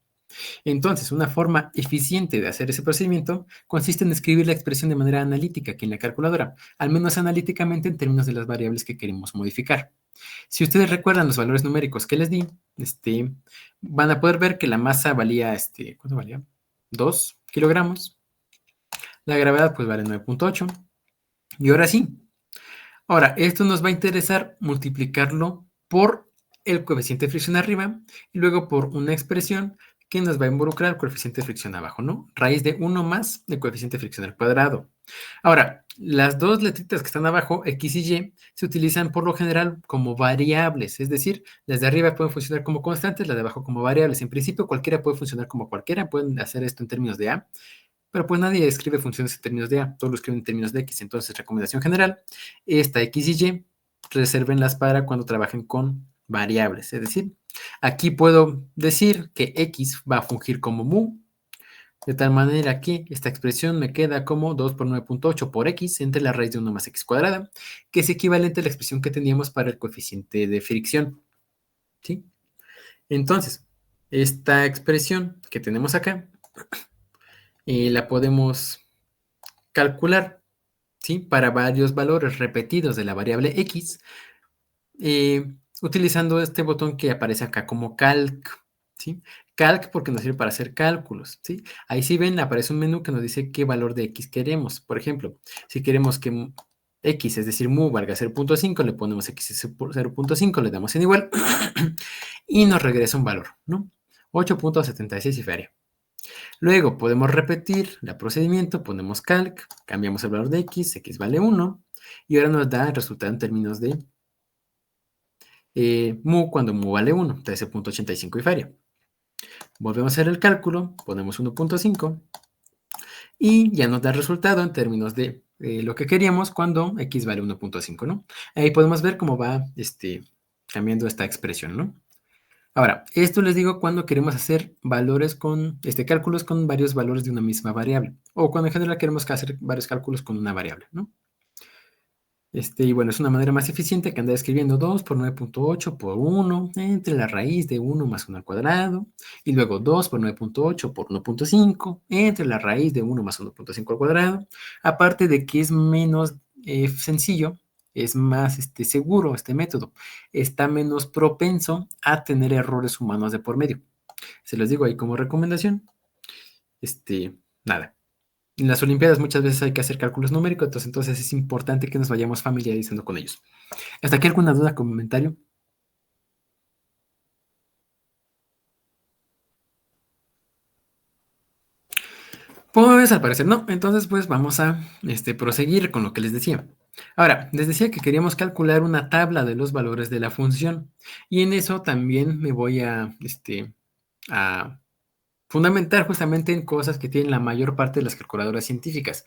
Entonces, una forma eficiente de hacer ese procedimiento consiste en escribir la expresión de manera analítica aquí en la calculadora, al menos analíticamente en términos de las variables que queremos modificar. Si ustedes recuerdan los valores numéricos que les di, van a poder ver que la masa valía, ¿cuánto valía? 2 kilogramos. La gravedad pues vale 9.8. Y ahora sí. Ahora, esto nos va a interesar multiplicarlo por el coeficiente de fricción arriba y luego por una expresión que nos va a involucrar el coeficiente de fricción abajo, ¿no? Raíz de 1 más el coeficiente de fricción al cuadrado. Ahora, las dos letritas que están abajo, X y Y, se utilizan por lo general como variables, es decir, las de arriba pueden funcionar como constantes, las de abajo como variables. En principio, cualquiera puede funcionar como cualquiera, pueden hacer esto en términos de A, pero pues nadie escribe funciones en términos de A, todos lo escriben en términos de X. Entonces, recomendación general, esta X y Y, resérvenlas para cuando trabajen con variables. Es decir, aquí puedo decir que X va a fungir como mu, de tal manera que esta expresión me queda como 2 por 9.8 por X entre la raíz de 1 más X cuadrada, que es equivalente a la expresión que teníamos para el coeficiente de fricción. ¿Sí? Entonces, esta expresión que tenemos acá, la podemos calcular, ¿sí? Para varios valores repetidos de la variable X, utilizando este botón que aparece acá como calc, ¿sí? Calc porque nos sirve para hacer cálculos, ¿sí? Ahí si ven, aparece un menú que nos dice qué valor de X queremos. Por ejemplo, si queremos que X, es decir, mu valga 0.5, le ponemos X 0.5, le damos en igual y nos regresa un valor, ¿no? 8.76 y feria. Luego podemos repetir el procedimiento, ponemos calc, cambiamos el valor de X, X vale 1, y ahora nos da el resultado en términos de mu cuando mu vale 1, 13.85 y feria. Volvemos a hacer el cálculo, ponemos 1.5 y ya nos da el resultado en términos de lo que queríamos cuando X vale 1.5, ¿no? Ahí podemos ver cómo va cambiando esta expresión, ¿no? Ahora, esto les digo cuando queremos hacer valores con, cálculos con varios valores de una misma variable, o cuando en general queremos hacer varios cálculos con una variable, ¿no? Y bueno, es una manera más eficiente que andar escribiendo 2 por 9.8 por 1 entre la raíz de 1 más 1 al cuadrado, y luego 2 por 9.8 por 1.5 entre la raíz de 1 más 1.5 al cuadrado, aparte de que es menos sencillo, es más seguro este método, está menos propenso a tener errores humanos de por medio. Se los digo ahí como recomendación. Nada. En las Olimpiadas muchas veces hay que hacer cálculos numéricos, entonces es importante que nos vayamos familiarizando con ellos. ¿Hasta aquí alguna duda, comentario? Pues al parecer no, entonces pues vamos a proseguir con lo que les decía. Ahora, les decía que queríamos calcular una tabla de los valores de la función y en eso también me voy a fundamentar justamente en cosas que tienen la mayor parte de las calculadoras científicas.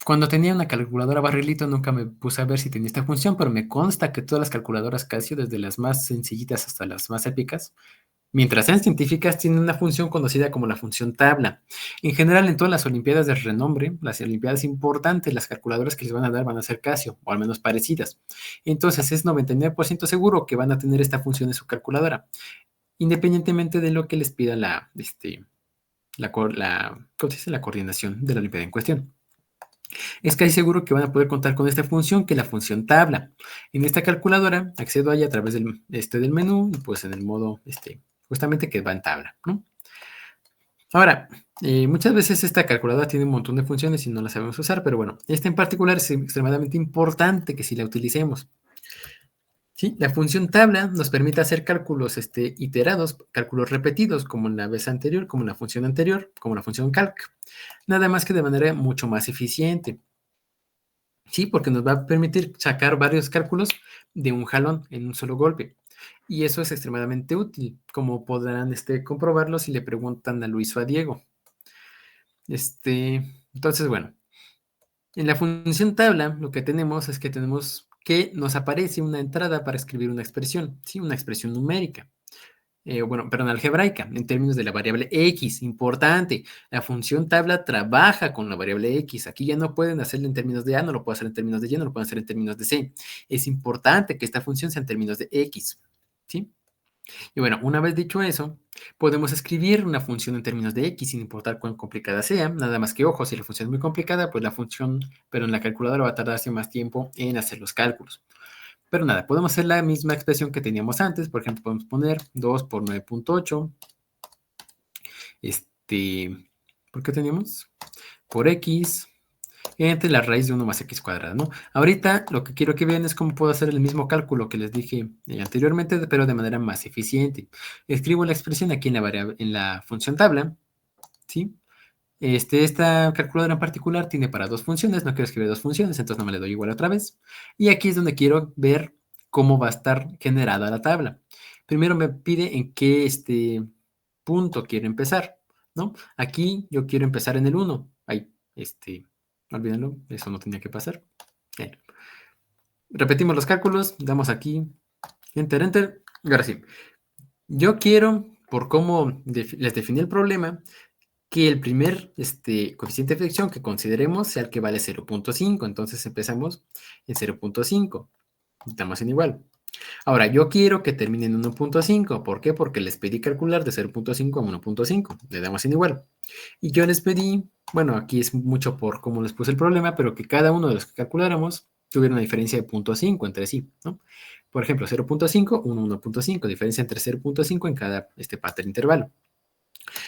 Cuando tenía una calculadora barrilito nunca me puse a ver si tenía esta función, pero me consta que todas las calculadoras Casio, desde las más sencillitas hasta las más épicas, mientras sean científicas, tienen una función conocida como la función tabla. En general, en todas las olimpiadas de renombre, las olimpiadas importantes, las calculadoras que les van a dar van a ser Casio, o al menos parecidas. Entonces, es 99% seguro que van a tener esta función en su calculadora, independientemente de lo que les pida la coordinación de la olimpiada en cuestión. Es casi seguro que van a poder contar con esta función, que es la función tabla. En esta calculadora accedo a ella a través del menú y pues en el modo justamente que va en tabla, ¿no? Ahora, muchas veces esta calculadora tiene un montón de funciones y no la sabemos usar, pero bueno, esta en particular es extremadamente importante que si la utilicemos. ¿Sí? La función tabla nos permite hacer cálculos iterados, cálculos repetidos, como en la vez anterior, como en la función anterior, como la función calc. Nada más que de manera mucho más eficiente. Sí, porque nos va a permitir sacar varios cálculos de un jalón en un solo golpe. Y eso es extremadamente útil, como podrán comprobarlo si le preguntan a Luis o a Diego. Entonces, bueno, en la función tabla lo que tenemos es que tenemos que nos aparece una entrada para escribir una expresión, ¿sí? Una expresión numérica. Bueno, perdón, algebraica, en términos de la variable x. Importante, la función tabla trabaja con la variable x. Aquí ya no pueden hacerlo en términos de a, no lo puedo hacer en términos de y, no lo pueden hacer en términos de c. Es importante que esta función sea en términos de x, ¿sí? Y bueno, una vez dicho eso, podemos escribir una función en términos de x sin importar cuán complicada sea. Nada más que, ojo, si la función es muy complicada, pues la función, pero en la calculadora va a tardarse más tiempo en hacer los cálculos. Pero nada, podemos hacer la misma expresión que teníamos antes. Por ejemplo, podemos poner 2 por 9.8. ¿Por qué teníamos? Por x entre la raíz de 1 más x cuadrada, ¿no? Ahorita lo que quiero que vean es cómo puedo hacer el mismo cálculo que les dije anteriormente, pero de manera más eficiente. Escribo la expresión aquí en la función tabla, ¿sí? Esta calculadora en particular tiene para dos funciones, no quiero escribir dos funciones, entonces no me le doy igual otra vez. Y aquí es donde quiero ver cómo va a estar generada la tabla. Primero me pide en qué punto quiero empezar, ¿no? Aquí yo quiero empezar en el 1. Ahí, olvídenlo, eso no tenía que pasar. Bien. Repetimos los cálculos, damos aquí, enter, enter, y ahora sí. Yo quiero, por cómo les definí el problema, que el primer coeficiente de fricción que consideremos sea el que vale 0.5. Entonces empezamos en 0.5. Estamos en igual. Ahora, yo quiero que termine en 1.5. ¿Por qué? Porque les pedí calcular de 0.5 a 1.5. Le damos en igual. Y yo les pedí, bueno, aquí es mucho por cómo les puse el problema, pero que cada uno de los que calculáramos tuviera una diferencia de 0.5 entre sí, ¿no? Por ejemplo, 0.5, 1, 1.5. Diferencia entre 0.5 en cada patrón intervalo.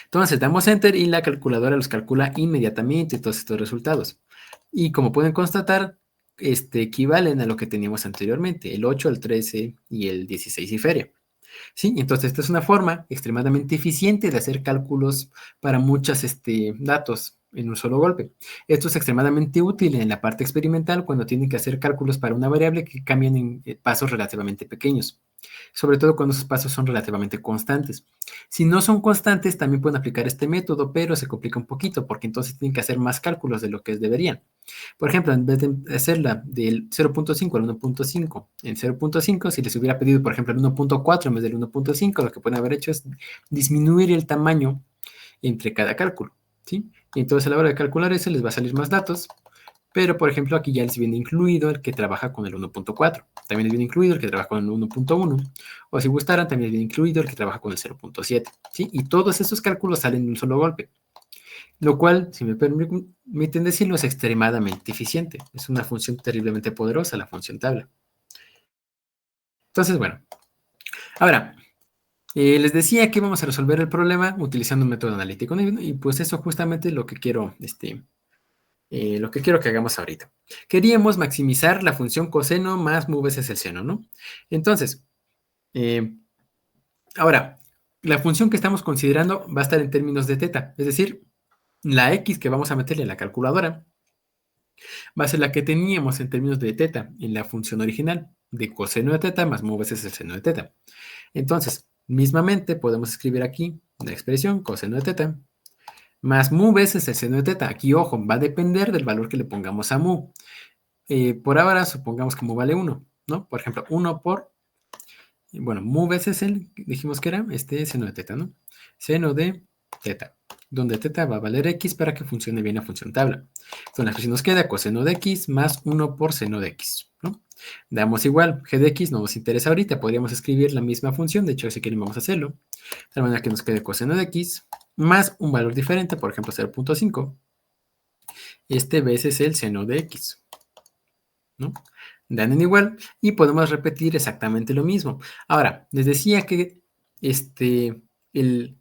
Entonces damos enter y la calculadora los calcula inmediatamente todos estos resultados. Y como pueden constatar, equivalen a lo que teníamos anteriormente, el 8, el 13 y el 16 y feria. ¿Sí? Entonces esta es una forma extremadamente eficiente de hacer cálculos para muchos datos en un solo golpe. Esto es extremadamente útil en la parte experimental cuando tienen que hacer cálculos para una variable que cambian en pasos relativamente pequeños, sobre todo cuando esos pasos son relativamente constantes. Si no son constantes, también pueden aplicar este método, pero se complica un poquito porque entonces tienen que hacer más cálculos de lo que deberían. Por ejemplo, en vez de hacerla del 0.5 al 1.5, en 0.5, si les hubiera pedido, por ejemplo, el 1.4 en vez del 1.5, lo que pueden haber hecho es disminuir el tamaño entre cada cálculo, ¿sí? Y entonces a la hora de calcular eso les va a salir más datos, pero por ejemplo aquí ya les viene incluido el que trabaja con el 1.4, también les viene incluido el que trabaja con el 1.1, o si gustaran también les viene incluido el que trabaja con el 0.7, ¿sí? Y todos esos cálculos salen de un solo golpe. Lo cual, si me permiten decirlo, es extremadamente eficiente. Es una función terriblemente poderosa, la función tabla. Entonces, bueno. Ahora, les decía que vamos a resolver el problema utilizando un método analítico. Y pues eso justamente es lo que quiero, que hagamos ahorita. Queríamos maximizar la función coseno más mu veces el seno, ¿no? Entonces, ahora, la función que estamos considerando va a estar en términos de teta. Es decir, la x que vamos a meterle a la calculadora va a ser la que teníamos en términos de teta en la función original, de coseno de teta más mu veces el seno de teta. Entonces, mismamente podemos escribir aquí la expresión coseno de teta más mu veces el seno de teta. Aquí, ojo, va a depender del valor que le pongamos a mu. Por ahora, supongamos que mu vale 1, ¿no? Por ejemplo, 1 por, bueno, mu veces dijimos que era seno de teta, ¿no? Seno de teta, donde teta va a valer x para que funcione bien la función tabla. Entonces, la expresión nos queda coseno de x más 1 por seno de x, ¿no? Damos igual, g de x no nos interesa ahorita, podríamos escribir la misma función, de hecho, si quieren vamos a hacerlo, de tal manera que nos quede coseno de x más un valor diferente, por ejemplo, 0.5, veces el seno de x, ¿no? Dan en igual y podemos repetir exactamente lo mismo. Ahora, les decía que el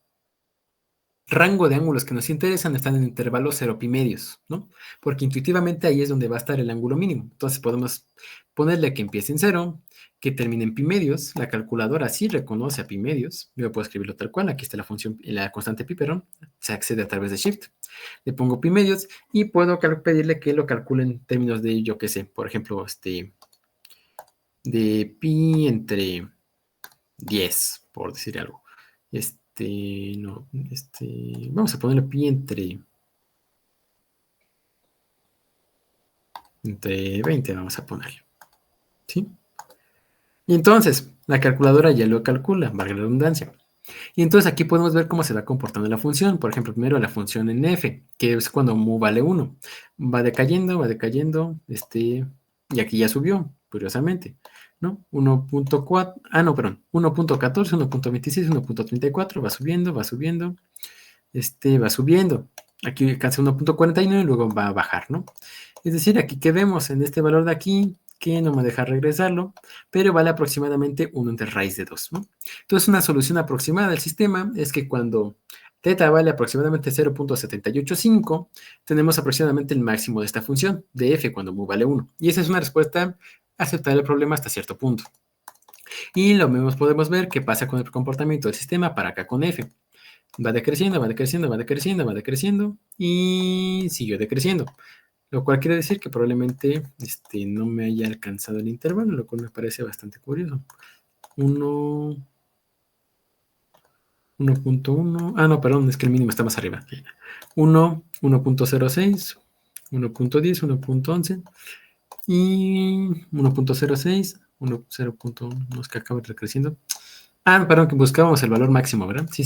rango de ángulos que nos interesan están en intervalos 0 pi medios, ¿no? Porque intuitivamente ahí es donde va a estar el ángulo mínimo. Entonces podemos ponerle que empiece en 0, que termine en pi medios. La calculadora sí reconoce a pi medios. Yo puedo escribirlo tal cual. Aquí está la función, la constante pi, perdón. Se accede a través de Shift. Le pongo pi medios y puedo pedirle que lo calcule en términos de, yo qué sé, por ejemplo, de pi entre 10, por decir algo. No, vamos a ponerle pi entre 20, vamos a ponerle, ¿sí? Y entonces, la calculadora ya lo calcula, valga la redundancia. Y entonces aquí podemos ver cómo se va comportando la función. Por ejemplo, primero la función en f, que es cuando mu vale 1. Va decayendo, y aquí ya subió, curiosamente, ¿no? 1.4, no, perdón, 1.14, 1.26, 1.34, va subiendo, va subiendo, va subiendo. Aquí alcanza 1.49 y luego va a bajar, ¿no? Es decir, aquí que vemos en este valor de aquí, que no me deja regresarlo, pero vale aproximadamente 1 entre raíz de 2, ¿no? Entonces, una solución aproximada del sistema es que cuando θ vale aproximadamente 0.785, tenemos aproximadamente el máximo de esta función, de f, cuando mu vale 1. Y esa es una respuesta aceptable al problema hasta cierto punto. Y lo mismo podemos ver qué pasa con el comportamiento del sistema para acá con f. Va decreciendo, va decreciendo, va decreciendo, va decreciendo y siguió decreciendo. Lo cual quiere decir que probablemente no me haya alcanzado el intervalo, lo cual me parece bastante curioso. 1.1, no, perdón, es que el mínimo está más arriba. 1, 1.06, 1.10, 1.11 y 1.06, 0.1, no es que acaba decreciendo. Perdón, que buscábamos el valor máximo, ¿verdad? Sí,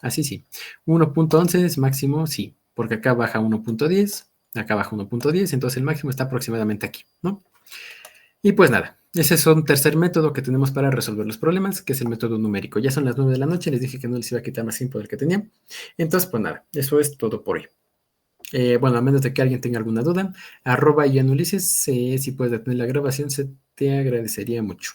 así sí. 1.11 es máximo, sí, porque acá baja 1.10, acá baja 1.10, entonces el máximo está aproximadamente aquí, ¿no? Y pues nada, ese es un tercer método que tenemos para resolver los problemas, que es el método numérico. Ya son las 9 de la noche, les dije que no les iba a quitar más tiempo del que tenía. Entonces, pues nada, eso es todo por hoy. Bueno, a menos de que alguien tenga alguna duda, @yanulises, si puedes detener la grabación, se te agradecería mucho.